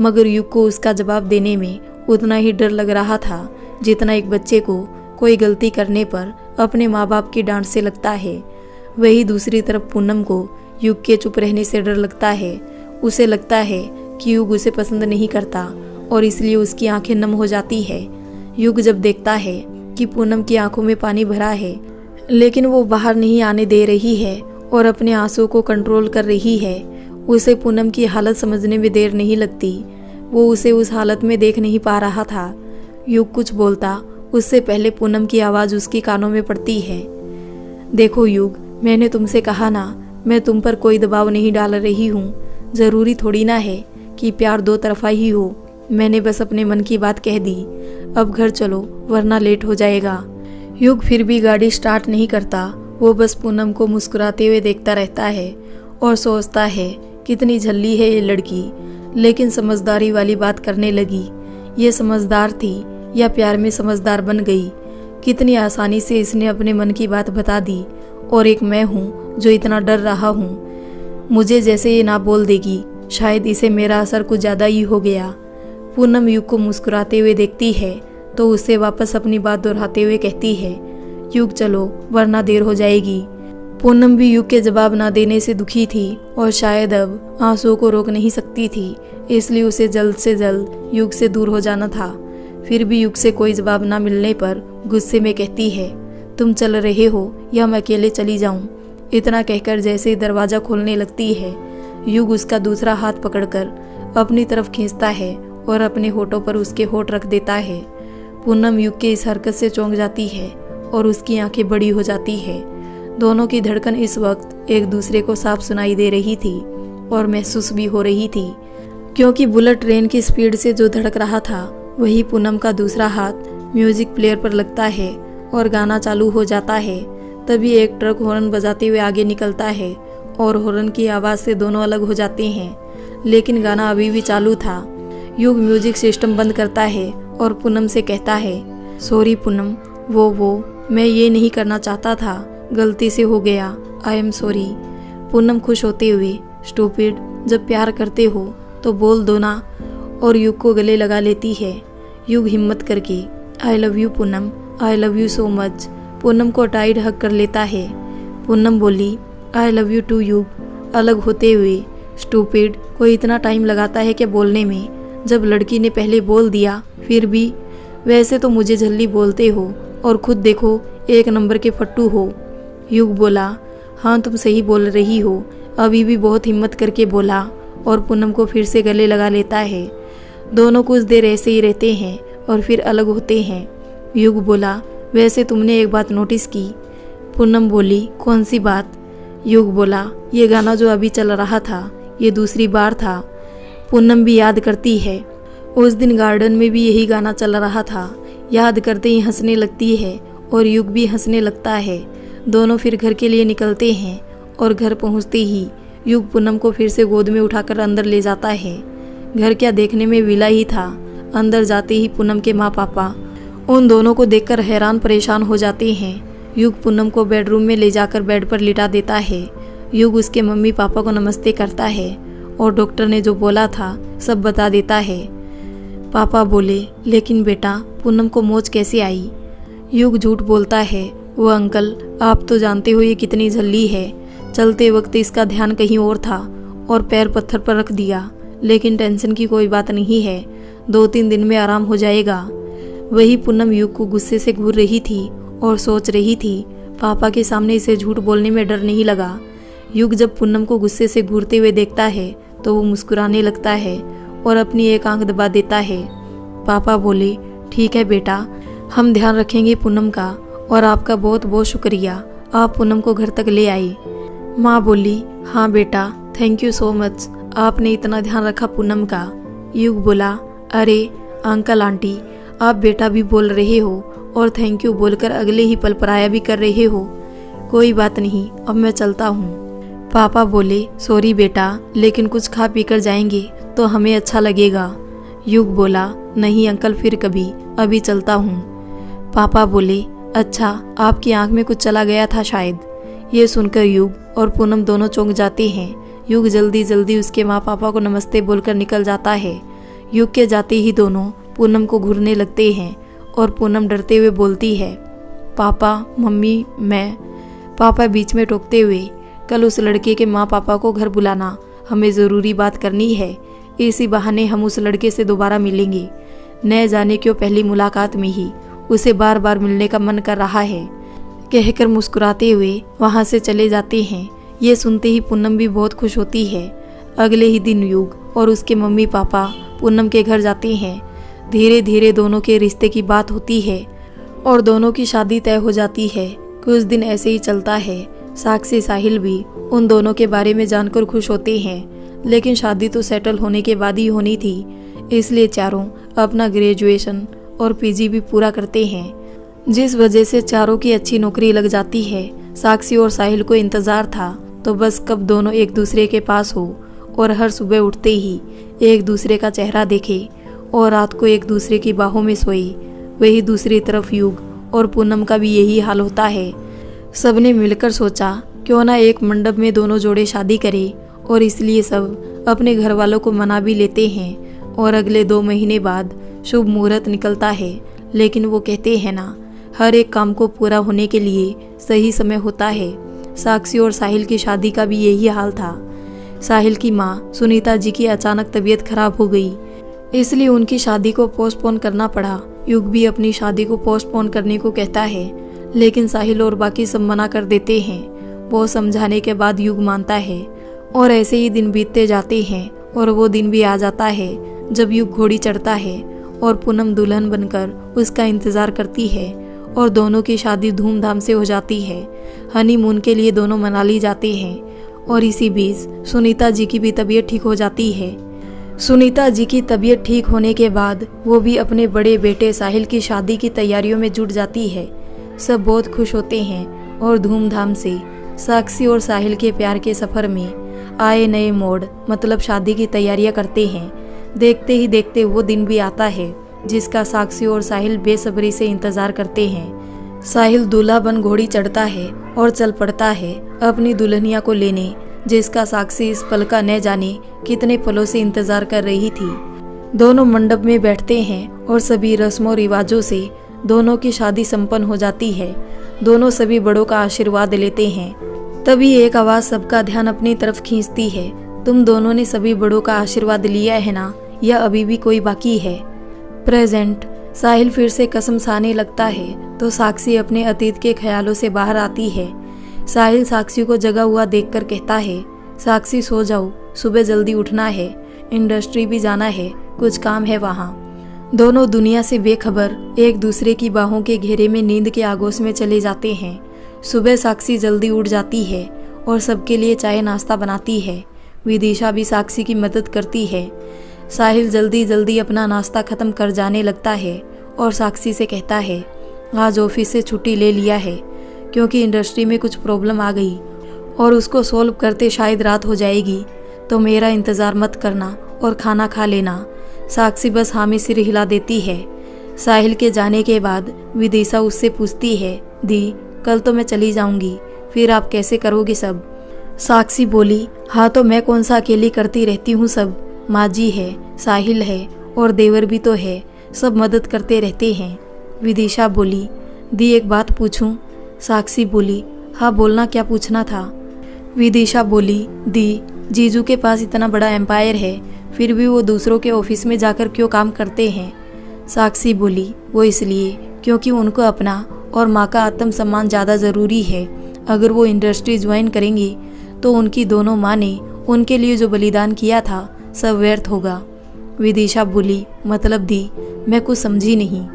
S1: मगर युग को उसका जवाब देने में उतना ही डर लग रहा था जितना एक बच्चे को कोई गलती करने पर अपने माँ बाप की डांट से लगता है। वही दूसरी तरफ पूनम को युग के चुप रहने से डर लगता है। उसे लगता है कि युग उसे पसंद नहीं करता और इसलिए उसकी आंखें नम हो जाती है। युग जब देखता है कि पूनम की आंखों में पानी भरा है लेकिन वो बाहर नहीं आने दे रही है और अपने आंसू को कंट्रोल कर रही है, उसे पूनम की हालत समझने में देर नहीं लगती। वो उसे उस हालत में देख नहीं पा रहा था। युग कुछ बोलता उससे पहले पूनम की आवाज़ उसकी कानों में पड़ती है। देखो युग, मैंने तुमसे कहा ना, मैं तुम पर कोई दबाव नहीं डाल रही हूँ। ज़रूरी थोड़ी ना है कि प्यार 2 तरफा ही हो। मैंने बस अपने मन की बात कह दी। अब घर चलो वरना लेट हो जाएगा। युग फिर भी गाड़ी स्टार्ट नहीं करता। वो बस पूनम को मुस्कुराते हुए देखता रहता है और सोचता है कितनी झल्ली है ये लड़की, लेकिन समझदारी वाली बात करने लगी। ये समझदार थी या प्यार में समझदार बन गई। कितनी आसानी से इसने अपने मन की बात बता दी। और एक मैं हूँ जो इतना डर रहा हूँ। मुझे जैसे ये ना बोल देगी, शायद इसे मेरा असर कुछ ज़्यादा ही हो गया। पूनम युग को मुस्कुराते हुए देखती है तो उससे वापस अपनी बात दोहराते हुए कहती है, युग चलो वरना देर हो जाएगी। पूनम भी युग के जवाब ना देने से दुखी थी और शायद अब आंसुओं को रोक नहीं सकती थी, इसलिए उसे जल्द से जल्द युग से दूर हो जाना था। फिर भी युग से कोई जवाब ना मिलने पर गुस्से में कहती है, तुम चल रहे हो या मैं अकेले चली जाऊं? इतना कहकर जैसे ही दरवाज़ा खोलने लगती है, युग उसका दूसरा हाथ पकड़कर अपनी तरफ खींचता है और अपने होठों पर उसके होठ रख देता है। पूनम युग के इस हरकत से चौंक जाती है और उसकी आंखें बड़ी हो जाती है। दोनों की धड़कन इस वक्त एक दूसरे को साफ सुनाई दे रही थी और महसूस भी हो रही थी, क्योंकि बुलेट ट्रेन की स्पीड से जो धड़क रहा था वही पूनम का दूसरा हाथ म्यूजिक प्लेयर पर लगता है और गाना चालू हो जाता है। तभी एक ट्रक हॉर्न बजाते हुए आगे निकलता है और हॉर्न की आवाज़ से दोनों अलग हो जाते हैं, लेकिन गाना अभी भी चालू था। युग म्यूजिक सिस्टम बंद करता है और पूनम से कहता है, सॉरी पूनम, वो मैं ये नहीं करना चाहता था, गलती से हो गया, आई एम सॉरी। पूनम खुश होते हुए, स्टूपिड, जब प्यार करते हो तो बोल दो ना, और युग को गले लगा लेती है। युग हिम्मत करके, आई love you Poonam, I love you so much, Poonam को टाइट हग कर लेता है। पूनम बोली, आई लव यू टू युग। अलग होते हुए, स्टूपिड, कोई इतना टाइम लगाता है क्या बोलने में? जब लड़की ने पहले बोल दिया फिर भी, वैसे तो मुझे झल्ली बोलते हो और खुद देखो एक नंबर के फट्टू हो। युग बोला, हाँ तुम सही बोल रही हो, अभी भी बहुत हिम्मत करके बोला, और पूनम को फिर से गले लगा लेता है। दोनों कुछ देर ऐसे ही रहते हैं और फिर अलग होते हैं। युग बोला, वैसे तुमने एक बात नोटिस की? पूनम बोली, कौन सी बात? युग बोला, ये गाना जो अभी चल रहा था ये दूसरी बार था। पूनम भी याद करती है, उस दिन गार्डन में भी यही गाना चल रहा था। याद करते ही हंसने लगती है और युग भी हंसने लगता है। दोनों फिर घर के लिए निकलते हैं और घर पहुंचते ही युग पूनम को फिर से गोद में उठाकर अंदर ले जाता है। घर क्या देखने में विला ही था। अंदर जाते ही पूनम के माँ पापा उन दोनों को देखकर हैरान परेशान हो जाते हैं। युग पूनम को बेडरूम में ले जाकर बेड पर लिटा देता है। युग उसके मम्मी पापा को नमस्ते करता है और डॉक्टर ने जो बोला था सब बता देता है। पापा बोले, लेकिन बेटा पूनम को मोच कैसे आई? युग झूठ बोलता है, वो अंकल आप तो जानते हो ये कितनी झल्ली है। चलते वक्त इसका ध्यान कहीं और था और पैर पत्थर पर रख दिया, लेकिन टेंशन की कोई बात नहीं है, 2-3 दिन में आराम हो जाएगा। वही पूनम युग को गुस्से से घूर रही थी और सोच रही थी, पापा के सामने इसे झूठ बोलने में डर नहीं लगा। युग जब पूनम को गुस्से से घूरते हुए देखता है तो वो मुस्कुराने लगता है और अपनी एक आंख दबा देता है। पापा बोले, ठीक है बेटा, हम ध्यान रखेंगे पूनम का, और आपका बहुत बहुत शुक्रिया, आप पूनम को घर तक ले आई। माँ बोली, हाँ बेटा, थैंक यू सो मच, आपने इतना ध्यान रखा पूनम का। युग बोला, अरे अंकल आंटी, आप बेटा भी बोल रहे हो और थैंक यू बोलकर अगले ही पल पराया भी कर रहे हो। कोई बात नहीं, अब मैं चलता हूँ। पापा बोले, सॉरी बेटा, लेकिन कुछ खा पी कर जाएंगे तो हमें अच्छा लगेगा। युग बोला, नहीं अंकल, फिर कभी, अभी चलता हूँ। पापा बोले, अच्छा, आपकी आंख में कुछ चला गया था शायद। ये सुनकर युग और पूनम दोनों चौंक जाते हैं। युग जल्दी जल्दी उसके माँ पापा को नमस्ते बोलकर निकल जाता है। युग के जाते ही दोनों पूनम को घूरने लगते हैं और पूनम डरते हुए बोलती है, पापा मम्मी मैं। पापा बीच में टोकते हुए, कल उस लड़के के माँ पापा को घर बुलाना, हमें ज़रूरी बात करनी है, इसी बहाने हम उस लड़के से दोबारा मिलेंगे। न जाने क्यों पहली मुलाकात में ही उसे बार बार मिलने का मन कर रहा है, कहकर मुस्कुराते हुए वहाँ से चले जाते हैं। ये सुनते ही पूनम भी बहुत खुश होती है। अगले ही दिन युग और उसके मम्मी पापा पूनम के घर जाते हैं। धीरे धीरे दोनों के रिश्ते की बात होती है और दोनों की शादी तय हो जाती है। कुछ दिन ऐसे ही चलता है। साक्षी साहिल भी उन दोनों के बारे में जानकर खुश होते हैं, लेकिन शादी तो सेटल होने के बाद ही होनी थी, इसलिए चारों अपना ग्रेजुएशन और पीजी भी पूरा करते हैं, जिस वजह से चारों की अच्छी नौकरी लग जाती है। साक्षी और साहिल को इंतज़ार था तो बस कब दोनों एक दूसरे के पास हो और हर सुबह उठते ही एक दूसरे का चेहरा देखे और रात को एक दूसरे की बाहों में सोए। वही दूसरी तरफ युग और पूनम का भी यही हाल होता है। सबने मिलकर सोचा क्यों ना एक मंडप में दोनों जोड़े शादी करें, और इसलिए सब अपने घर वालों को मना भी लेते हैं। और अगले 2 महीने बाद शुभ मुहूर्त निकलता है। लेकिन वो कहते हैं ना, हर एक काम को पूरा होने के लिए सही समय होता है। साक्षी और साहिल की शादी का भी यही हाल था। साहिल की माँ सुनीता जी की अचानक तबीयत खराब हो गई, इसलिए उनकी शादी को पोस्टपोन करना पड़ा। युग भी अपनी शादी को पोस्टपोन करने को कहता है, लेकिन साहिल और बाकी सब मना कर देते हैं। वो समझाने के बाद युग मानता है और ऐसे ही दिन बीतते जाते हैं। और वो दिन भी आ जाता है जब युग घोड़ी चढ़ता है और पूनम दुल्हन बनकर उसका इंतज़ार करती है और दोनों की शादी धूमधाम से हो जाती है। हनीमून के लिए दोनों मनाली जाते हैं और इसी बीच सुनीता जी की भी तबीयत ठीक हो जाती है। सुनीता जी की तबीयत ठीक होने के बाद वो भी अपने बड़े बेटे साहिल की शादी की तैयारियों में जुट जाती है। सब बहुत खुश होते हैं और धूमधाम से साक्षी और साहिल के प्यार के सफ़र में आए नए मोड़ मतलब शादी की तैयारियां करते हैं। देखते ही देखते वो दिन भी आता है जिसका साक्षी और साहिल बेसब्री से इंतज़ार करते हैं। साहिल दूल्हा बन घोड़ी चढ़ता है और चल पड़ता है अपनी दुल्हनिया को लेने, जिसका साक्षी इस पल का न जाने कितने पलों से इंतज़ार कर रही थी। दोनों मंडप में बैठते हैं और सभी रस्मों रिवाजों से दोनों की शादी संपन्न हो जाती है। दोनों सभी बड़ों का आशीर्वाद लेते हैं। तभी एक आवाज़ सबका ध्यान अपनी तरफ खींचती है, तुम दोनों ने सभी बड़ों का आशीर्वाद लिया है ना, या अभी भी कोई बाकी है? प्रेजेंट। साहिल फिर से कसम खाने लगता है तो साक्षी अपने अतीत के ख्यालों से बाहर आती है। साहिल साक्षी को जगा हुआ देखकर कहता है, साक्षी सो जाओ, सुबह जल्दी उठना है, इंडस्ट्री भी जाना है, कुछ काम है वहाँ। दोनों दुनिया से बेखबर एक दूसरे की बाहों के घेरे में नींद के आगोश में चले जाते हैं। सुबह साक्षी जल्दी उठ जाती है और सबके लिए चाय नाश्ता बनाती है। विदिशा भी साक्षी की मदद करती है। साहिल जल्दी जल्दी अपना नाश्ता ख़त्म कर जाने लगता है और साक्षी से कहता है, आज ऑफिस से छुट्टी ले लिया है क्योंकि इंडस्ट्री में कुछ प्रॉब्लम आ गई और उसको सॉल्व करते शायद रात हो जाएगी, तो मेरा इंतज़ार मत करना और खाना खा लेना। साक्षी बस हाँ में सिर हिला देती है। साहिल के जाने के बाद विदिशा उससे पूछती है, दी कल तो मैं चली जाऊंगी, फिर आप कैसे करोगे सब? साक्षी बोली, हाँ तो मैं कौन सा अकेली करती रहती हूँ सब, माँ जी है, साहिल है और देवर भी तो है, सब मदद करते रहते हैं। विदिशा बोली, दी एक बात पूछूं? साक्षी बोली, हाँ बोलना, क्या पूछना था? विदिशा बोली, दी जीजू के पास इतना बड़ा एम्पायर है, फिर भी वो दूसरों के ऑफिस में जाकर क्यों काम करते हैं? साक्षी बोली, वो इसलिए क्योंकि उनको अपना और माँ का आत्मसम्मान ज़्यादा ज़रूरी है। अगर वो इंडस्ट्री ज्वाइन करेंगी तो उनकी दोनों माँ ने उनके लिए जो बलिदान किया था सब व्यर्थ होगा। विदिशा बोली, मतलब दी मैं कुछ समझी नहीं।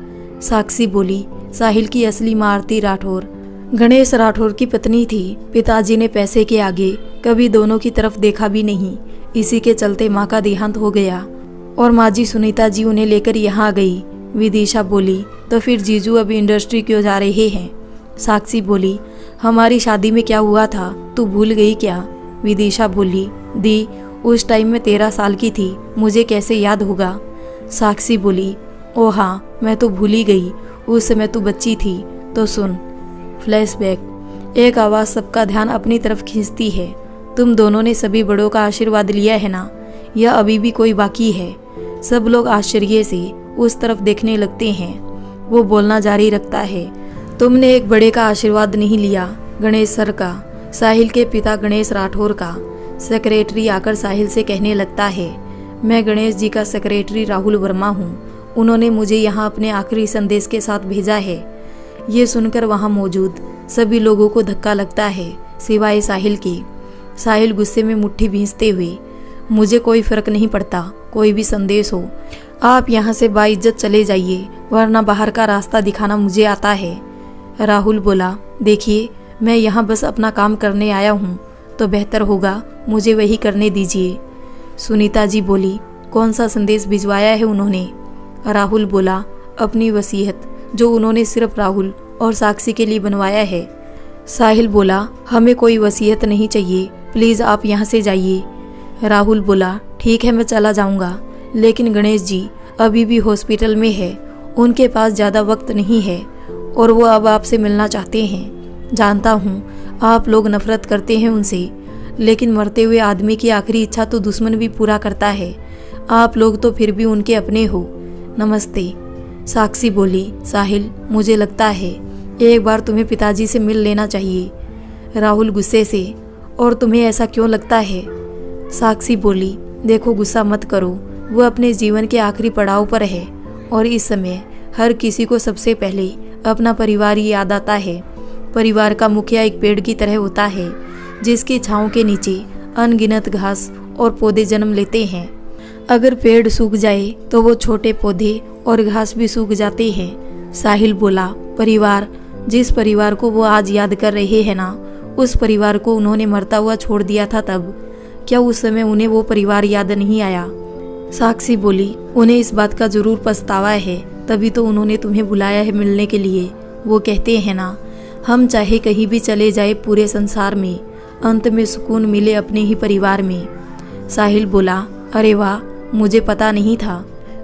S1: साक्षी बोली, साहिल की असली माँ आरती राठौर गणेश राठौर की पत्नी थी। पिताजी ने पैसे के आगे कभी दोनों की तरफ देखा भी नहीं, इसी के चलते माँ का देहांत हो गया और माँ जी सुनीता जी उन्हें लेकर यहाँ आ गई। विदिशा बोली, तो फिर जीजू अभी इंडस्ट्री क्यों जा रहे हैं? साक्षी बोली, हमारी शादी में क्या हुआ था, तू भूल गई क्या? विदिशा बोली, दी उस टाइम में 13 साल की थी, मुझे कैसे याद होगा? साक्षी बोली, ओ हाँ मैं तो भूल ही गई, उस समय तू बच्ची थी। तो सुन। फ्लैशबैक। एक आवाज़ सबका ध्यान अपनी तरफ खींचती है, तुम दोनों ने सभी बड़ों का आशीर्वाद लिया है ना, या अभी भी कोई बाकी है? सब लोग आश्चर्य से उस तरफ देखने लगते हैं। वो बोलना जारी रखता है, तुमने एक बड़े का आशीर्वाद नहीं लिया, गणेश सर का, साहिल के पिता गणेश राठौर का। सेक्रेटरी आकर साहिल से कहने लगता है, मैं गणेश जी का सेक्रेटरी राहुल वर्मा हूँ, उन्होंने मुझे यहाँ अपने आखिरी संदेश के साथ भेजा है। ये सुनकर वहाँ मौजूद सभी लोगों को धक्का लगता है सिवाय साहिल के। साहिल गुस्से में मुट्ठी भींचते हुए, मुझे कोई फर्क नहीं पड़ता, कोई भी संदेश हो, आप यहाँ से बाइज्जत चले जाइए, वरना बाहर का रास्ता दिखाना मुझे आता है। राहुल बोला, देखिए मैं यहाँ बस अपना काम करने आया हूँ, तो बेहतर होगा मुझे वही करने दीजिए। सुनीता जी बोली, कौन सा संदेश भिजवाया है उन्होंने? राहुल बोला, अपनी वसीयत, जो उन्होंने सिर्फ राहुल और साक्षी के लिए बनवाया है। साहिल बोला, हमें कोई वसीयत नहीं चाहिए, प्लीज़ आप यहाँ से जाइए। राहुल बोला, ठीक है मैं चला जाऊँगा, लेकिन गणेश जी अभी भी हॉस्पिटल में है, उनके पास ज़्यादा वक्त नहीं है और वो अब आपसे मिलना चाहते हैं। जानता हूँ आप लोग नफरत करते हैं उनसे, लेकिन मरते हुए आदमी की आखिरी इच्छा तो दुश्मन भी पूरा करता है। आप लोग तो फिर भी उनके अपने हो। नमस्ते। साक्षी बोली, साहिल मुझे लगता है एक बार तुम्हें पिताजी से मिल लेना चाहिए। राहुल गुस्से से, और तुम्हें ऐसा क्यों लगता है? साक्षी बोली, देखो गुस्सा मत करो, वो अपने जीवन के आखिरी पड़ाव पर है और इस समय हर किसी को सबसे पहले अपना परिवार ही याद आता है। परिवार का मुखिया एक पेड़ की तरह होता है जिसकी छांव के नीचे अनगिनत घास और पौधे जन्म लेते हैं। अगर पेड़ सूख जाए तो वो छोटे पौधे और घास भी सूख जाते हैं। साहिल बोला, परिवार, जिस परिवार को वो आज याद कर रहे हैं ना, उस परिवार को उन्होंने मरता हुआ छोड़ दिया था तब। क्या उस समय उन्हें वो परिवार याद नहीं आया? साक्षी बोली, उन्हें इस बात का जरूर पछतावा है, तभी तो उन्होंने तुम्हें बुलाया है मिलने के लिए। वो कहते हैं ना, हम चाहे कहीं भी चले जाए पूरे संसार में, अंत में सुकून मिले अपने ही परिवार में। साहिल बोला, अरे वाह, मुझे पता नहीं था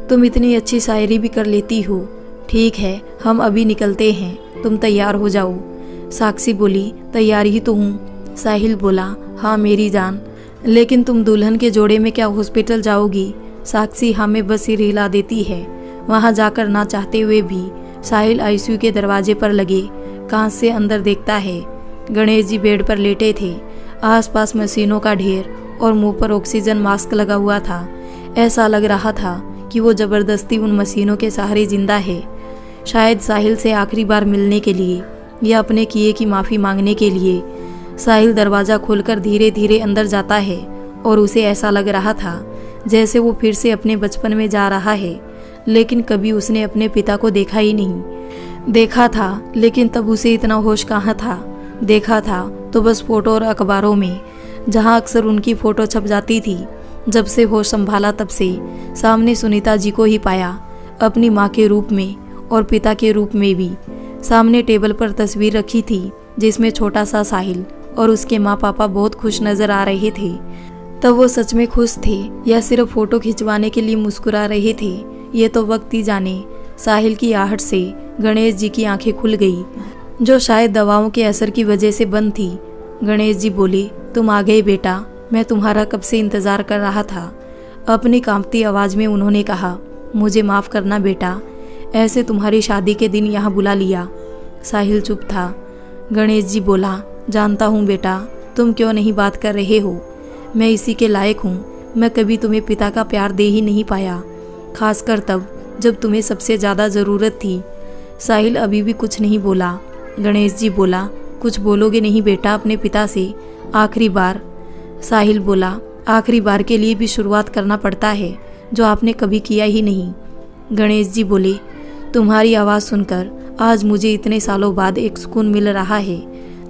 S1: तुम इतनी अच्छी शायरी भी कर लेती हो। ठीक है, हम अभी निकलते हैं, तुम तैयार हो जाओ। साक्षी बोली, तैयार ही तो हूँ। साहिल बोला, हाँ मेरी जान, लेकिन तुम दुल्हन के जोड़े में क्या हॉस्पिटल जाओगी? साक्षी हमें बस सिर हिला देती है। वहाँ जाकर ना चाहते हुए भी साहिल आईसीयू के दरवाजे पर लगे कांच से अंदर देखता है। गणेश जी बेड पर लेटे थे, आसपास मशीनों का ढेर और मुंह पर ऑक्सीजन मास्क लगा हुआ था। ऐसा लग रहा था कि वो जबरदस्ती उन मशीनों के सहारे जिंदा है, शायद साहिल से आखिरी बार मिलने के लिए या अपने किए की माफ़ी मांगने के लिए। साहिल दरवाज़ा खोलकर धीरे धीरे अंदर जाता है और उसे ऐसा लग रहा था जैसे वो फिर से अपने बचपन में जा रहा है, लेकिन कभी उसने अपने पिता को देखा ही नहीं। देखा था, लेकिन तब उसे इतना होश कहाँ था। देखा था तो बस फोटो और अखबारों में, जहाँ अक्सर उनकी फ़ोटो छप जाती थी। जब से होश संभाला तब से सामने सुनीता जी को ही पाया, अपनी माँ के रूप में और पिता के रूप में भी। सामने टेबल पर तस्वीर रखी थी जिसमें छोटा सा साहिल और उसके माँ पापा बहुत खुश नजर आ रहे थे। तब वो सच में खुश थे या सिर्फ फोटो खिंचवाने के लिए मुस्कुरा रहे थे, ये तो वक्त ही जाने। साहिल की आहट से गणेश जी की आंखें खुल गई, जो शायद दवाओं के असर की वजह से बंद थी। गणेश जी बोले, तुम आ गए बेटा, मैं तुम्हारा कब से इंतज़ार कर रहा था। अपनी कांपती आवाज़ में उन्होंने कहा, मुझे माफ़ करना बेटा, ऐसे तुम्हारी शादी के दिन यहाँ बुला लिया। साहिल चुप था। गणेश जी बोला, जानता हूँ बेटा, तुम क्यों नहीं बात कर रहे हो। मैं इसी के लायक हूँ। मैं कभी तुम्हें पिता का प्यार दे ही नहीं पाया, खासकर तब जब तुम्हें सबसे ज़्यादा ज़रूरत थी। साहिल अभी भी कुछ नहीं बोला। गणेश जी बोला, कुछ बोलोगे नहीं बेटा अपने पिता से, आखिरी बार? साहिल बोला, आखिरी बार के लिए भी शुरुआत करना पड़ता है, जो आपने कभी किया ही नहीं। गणेश जी बोले, तुम्हारी आवाज़ सुनकर आज मुझे इतने सालों बाद एक सुकून मिल रहा है,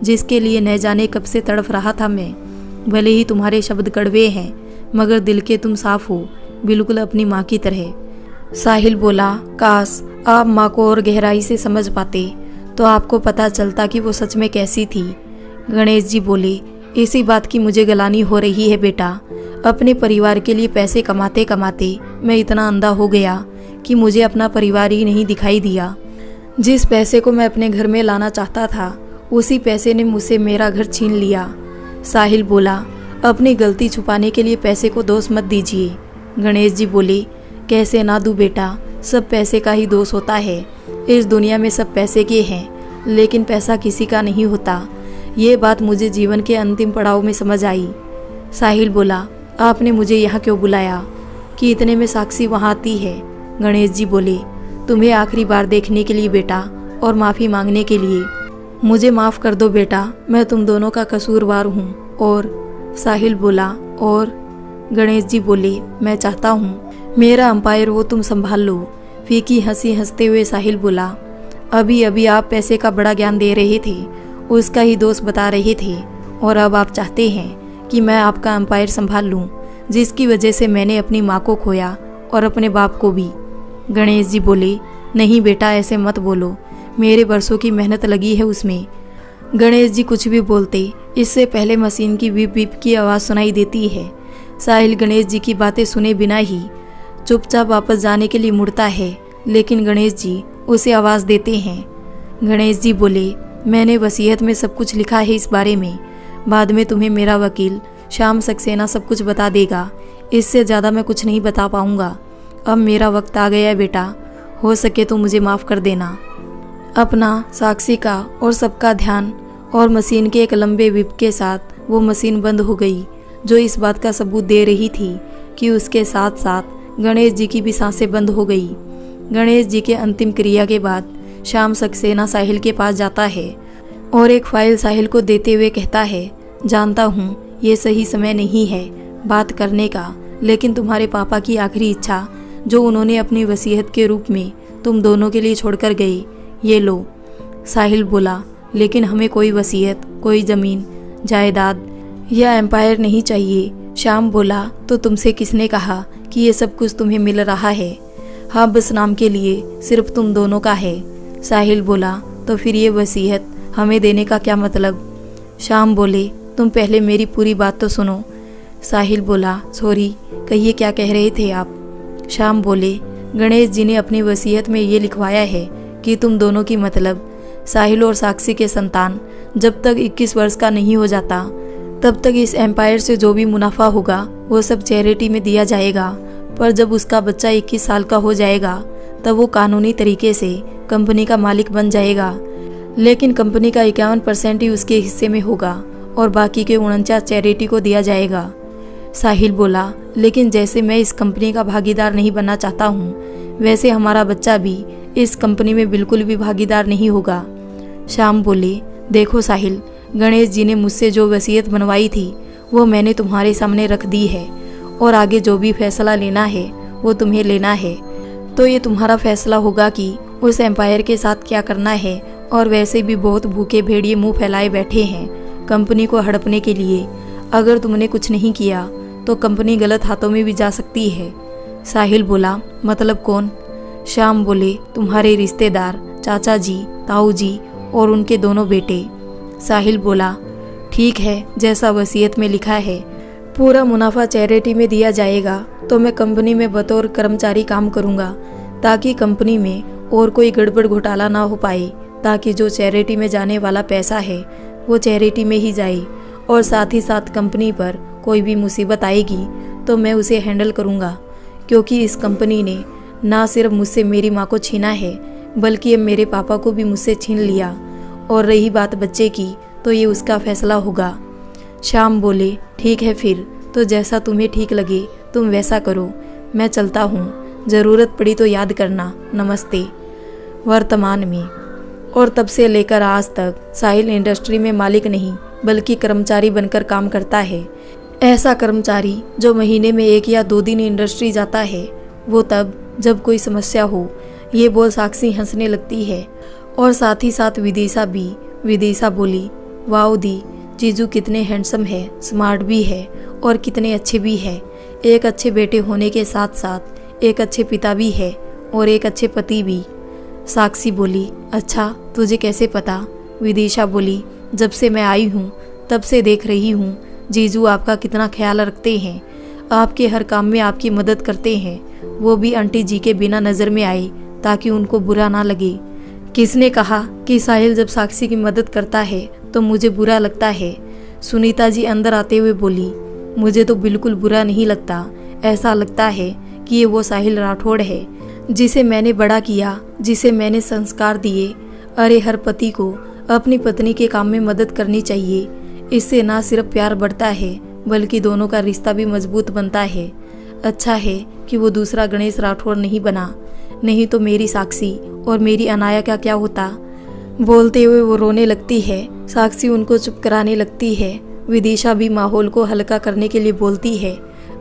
S1: जिसके लिए न जाने कब से तड़फ रहा था मैं। भले ही तुम्हारे शब्द कड़वे हैं, मगर दिल के तुम साफ हो, बिल्कुल अपनी माँ की तरह। साहिल बोला, काश आप माँ को और गहराई से समझ पाते तो आपको पता चलता कि वो सच में कैसी थी। गणेश जी बोले, इसी बात की मुझे गलानी हो रही है बेटा। अपने परिवार के लिए पैसे कमाते कमाते मैं इतना अंधा हो गया कि मुझे अपना परिवार ही नहीं दिखाई दिया। जिस पैसे को मैं अपने घर में लाना चाहता था, उसी पैसे ने मुझसे मेरा घर छीन लिया। साहिल बोला, अपनी गलती छुपाने के लिए पैसे को दोष मत दीजिए। गणेश जी बोले, कैसे ना दूँ बेटा, सब पैसे का ही दोष होता है। इस दुनिया में सब पैसे के हैं, लेकिन पैसा किसी का नहीं होता। ये बात मुझे जीवन के अंतिम पड़ाव में समझ आई। साहिल बोला, आपने मुझे यहाँ क्यों बुलाया कि इतने में साक्षी वहाँ आती है? गणेश जी बोले, तुम्हें आखिरी बार देखने के लिए बेटा, और माफ़ी मांगने के लिए। मुझे माफ़ कर दो बेटा, मैं तुम दोनों का कसूरवार हूँ। और साहिल बोला, और गणेश जी बोले, मैं चाहता हूँ मेरा अंपायर वो तुम संभाल लो। फीकी हंसी हंसते हुए साहिल बोला, अभी अभी आप पैसे का बड़ा ज्ञान दे रहे थे, उसका ही दोष बता रहे थे, और अब आप चाहते हैं कि मैं आपका अंपायर संभाल लूं। जिसकी वजह से मैंने अपनी माँ को खोया और अपने बाप को भी। गणेश जी बोले, नहीं बेटा, ऐसे मत बोलो, मेरे बरसों की मेहनत लगी है उसमें। गणेश जी कुछ भी बोलते इससे पहले मशीन की बीप बीप की आवाज़ सुनाई देती है। साहिल गणेश जी की बातें सुने बिना ही चुपचाप वापस जाने के लिए मुड़ता है, लेकिन गणेश जी उसे आवाज़ देते हैं। गणेश जी बोले, मैंने वसीयत में सब कुछ लिखा है इस बारे में, बाद में तुम्हें मेरा वकील श्याम सक्सेना सब कुछ बता देगा, इससे ज़्यादा मैं कुछ नहीं बता पाऊँगा। अब मेरा वक्त आ गया है बेटा, हो सके तो मुझे माफ़ कर देना। अपना, साक्षी का और सबका ध्यान और मशीन के एक लंबे विप के साथ वो मशीन बंद हो गई, जो इस बात का सबूत दे रही थी कि उसके साथ साथ गणेश जी की भी सांसें बंद हो गई। गणेश जी के अंतिम क्रिया के बाद श्याम सक्सेना साहिल के पास जाता है और एक फाइल साहिल को देते हुए कहता है, जानता हूँ ये सही समय नहीं है बात करने का, लेकिन तुम्हारे पापा की आखिरी इच्छा जो उन्होंने अपनी वसीयत के रूप में तुम दोनों के लिए छोड़कर गए, ये लो। साहिल बोला, लेकिन हमें कोई वसीयत, कोई ज़मीन जायदाद या एम्पायर नहीं चाहिए। श्याम बोला, तो तुमसे किसने कहा कि ये सब कुछ तुम्हें मिल रहा है? हाँ, बस नाम के लिए सिर्फ तुम दोनों का है। साहिल बोला, तो फिर ये वसीयत हमें देने का क्या मतलब? श्याम बोले, तुम पहले मेरी पूरी बात तो सुनो। साहिल बोला, सॉरी, कहिए क्या कह रहे थे आप? श्याम बोले, गणेश जी ने अपनी वसीयत में ये लिखवाया है कि तुम दोनों की मतलब साहिल और साक्षी के संतान जब तक 21 वर्ष का नहीं हो जाता तब तक इस एम्पायर से जो भी मुनाफा होगा वो सब चैरिटी में दिया जाएगा, पर जब उसका बच्चा 21 साल का हो जाएगा तब वो कानूनी तरीके से कंपनी का मालिक बन जाएगा, लेकिन कंपनी का 51% ही उसके हिस्से में होगा और बाकी के 49 चैरिटी को दिया जाएगा। साहिल बोला, लेकिन जैसे मैं इस कंपनी का भागीदार नहीं बनना चाहता हूँ, वैसे हमारा बच्चा भी इस कंपनी में बिल्कुल भी भागीदार नहीं होगा। श्याम बोले, देखो साहिल, गणेश जी ने मुझसे जो वसीयत बनवाई थी वो मैंने तुम्हारे सामने रख दी है, और आगे जो भी फैसला लेना है वो तुम्हें लेना है। तो ये तुम्हारा फैसला होगा कि उस एम्पायर के साथ क्या करना है, और वैसे भी बहुत भूखे भेड़िए मुंह फैलाए बैठे हैं कंपनी को हड़पने के लिए। अगर तुमने कुछ नहीं किया तो कंपनी गलत हाथों में भी जा सकती है। साहिल बोला, मतलब कौन? श्याम बोले, तुम्हारे रिश्तेदार, चाचा जी, ताऊ जी और उनके दोनों बेटे। साहिल बोला, ठीक है, जैसा वसीयत में लिखा है। पूरा मुनाफा चैरिटी में दिया जाएगा, तो मैं कंपनी में बतौर कर्मचारी काम करूंगा, ताकि कंपनी में और कोई गड़बड़ घोटाला ना हो पाए, ताकि जो चैरिटी में जाने वाला पैसा है वो चैरिटी में ही जाए, और साथ ही साथ कंपनी पर कोई भी मुसीबत आएगी तो मैं उसे हैंडल करूंगा, क्योंकि इस कंपनी ने ना सिर्फ मुझसे मेरी माँ को छीना है, बल्कि अब मेरे पापा को भी मुझसे छीन लिया। और रही बात बच्चे की, तो ये उसका फैसला होगा। श्याम बोले, ठीक है, फिर तो जैसा तुम्हें ठीक लगे तुम वैसा करो, मैं चलता हूँ, ज़रूरत पड़ी तो याद करना, नमस्ते। वर्तमान में और तब से लेकर आज तक साहिल इंडस्ट्री में मालिक नहीं बल्कि कर्मचारी बनकर काम करता है। ऐसा कर्मचारी जो महीने में 1 या 2 दिन इंडस्ट्री जाता है, वो तब जब कोई समस्या हो। ये बोल साक्षी हंसने लगती है और साथ ही साथ विदिशा भी। विदिशा बोली, वाओ दी, जीजू कितने हैंडसम है, स्मार्ट भी है और कितने अच्छे भी है। एक अच्छे बेटे होने के साथ साथ एक अच्छे पिता भी है और एक अच्छे पति भी। साक्षी बोली, अच्छा, तुझे कैसे पता? विदिशा बोली, जब से मैं आई हूँ तब से देख रही हूँ जीजू आपका कितना ख्याल रखते हैं, आपके हर काम में आपकी मदद करते हैं, वो भी आंटी जी के बिना नज़र में आए ताकि उनको बुरा ना लगे। किसने कहा कि साहिल जब साक्षी की मदद करता है तो मुझे बुरा लगता है? सुनीता जी अंदर आते हुए बोली, मुझे तो बिल्कुल बुरा नहीं लगता, ऐसा लगता है कि ये वो साहिल राठौड़ है जिसे मैंने बड़ा किया, जिसे मैंने संस्कार दिए। अरे हर पति को अपनी पत्नी के काम में मदद करनी चाहिए, इससे ना सिर्फ प्यार बढ़ता है बल्कि दोनों का रिश्ता भी मजबूत बनता है। अच्छा है कि वो दूसरा गणेश राठौड़ नहीं बना, नहीं तो मेरी साक्षी और मेरी अनाया का क्या होता। बोलते हुए वो रोने लगती है। साक्षी उनको चुप कराने लगती है। विदिशा भी माहौल को हल्का करने के लिए बोलती है,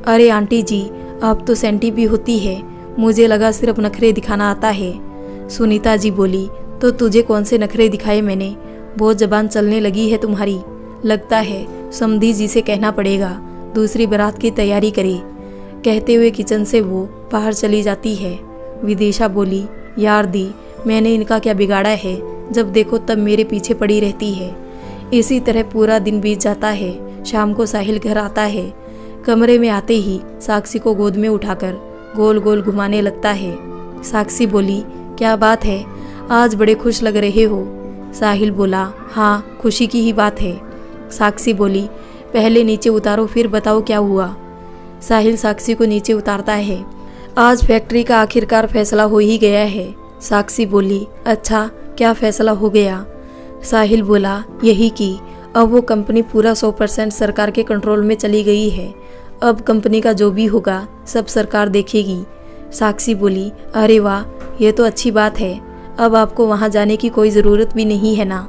S1: अरे आंटी जी, आप तो सेंटी भी होती है, मुझे लगा सिर्फ नखरे दिखाना आता है। सुनीता जी बोली, तो तुझे कौन से नखरे दिखाए मैंने? बहुत जबान चलने लगी है तुम्हारी, लगता है समधी जी से कहना पड़ेगा दूसरी बारात की तैयारी करे। कहते हुए किचन से वो बाहर चली जाती है। विदिशा बोली, यार दी, मैंने इनका क्या बिगाड़ा है, जब देखो तब मेरे पीछे पड़ी रहती है। इसी तरह पूरा दिन बीत जाता है। शाम को साहिल घर आता है। कमरे में आते ही साक्षी को गोद में उठाकर गोल गोल घुमाने लगता है। साक्षी बोली, क्या बात है, आज बड़े खुश लग रहे हो। साहिल बोला, हाँ, खुशी की ही बात है। साक्षी बोली, पहले नीचे उतारो फिर बताओ क्या हुआ। साहिल साक्षी को नीचे उतारता है। आज फैक्ट्री का आखिरकार फैसला हो ही गया है। साक्षी बोली, अच्छा, क्या फैसला हो गया। साहिल बोला, यही कि अब वो कंपनी पूरा 100% सरकार के कंट्रोल में चली गई है। अब कंपनी का जो भी होगा सब सरकार देखेगी। साक्षी बोली, अरे वाह, ये तो अच्छी बात है। अब आपको वहाँ जाने की कोई ज़रूरत भी नहीं है ना।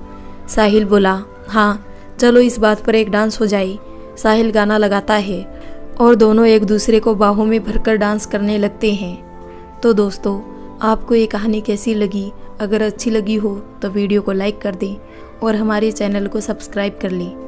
S1: साहिल बोला, हाँ, चलो इस बात पर एक डांस हो जाए। साहिल गाना लगाता है और दोनों एक दूसरे को बाहों में भरकर डांस करने लगते हैं। तो दोस्तों, आपको ये कहानी कैसी लगी? अगर अच्छी लगी हो तो वीडियो को लाइक कर दें और हमारे चैनल को सब्सक्राइब कर लें।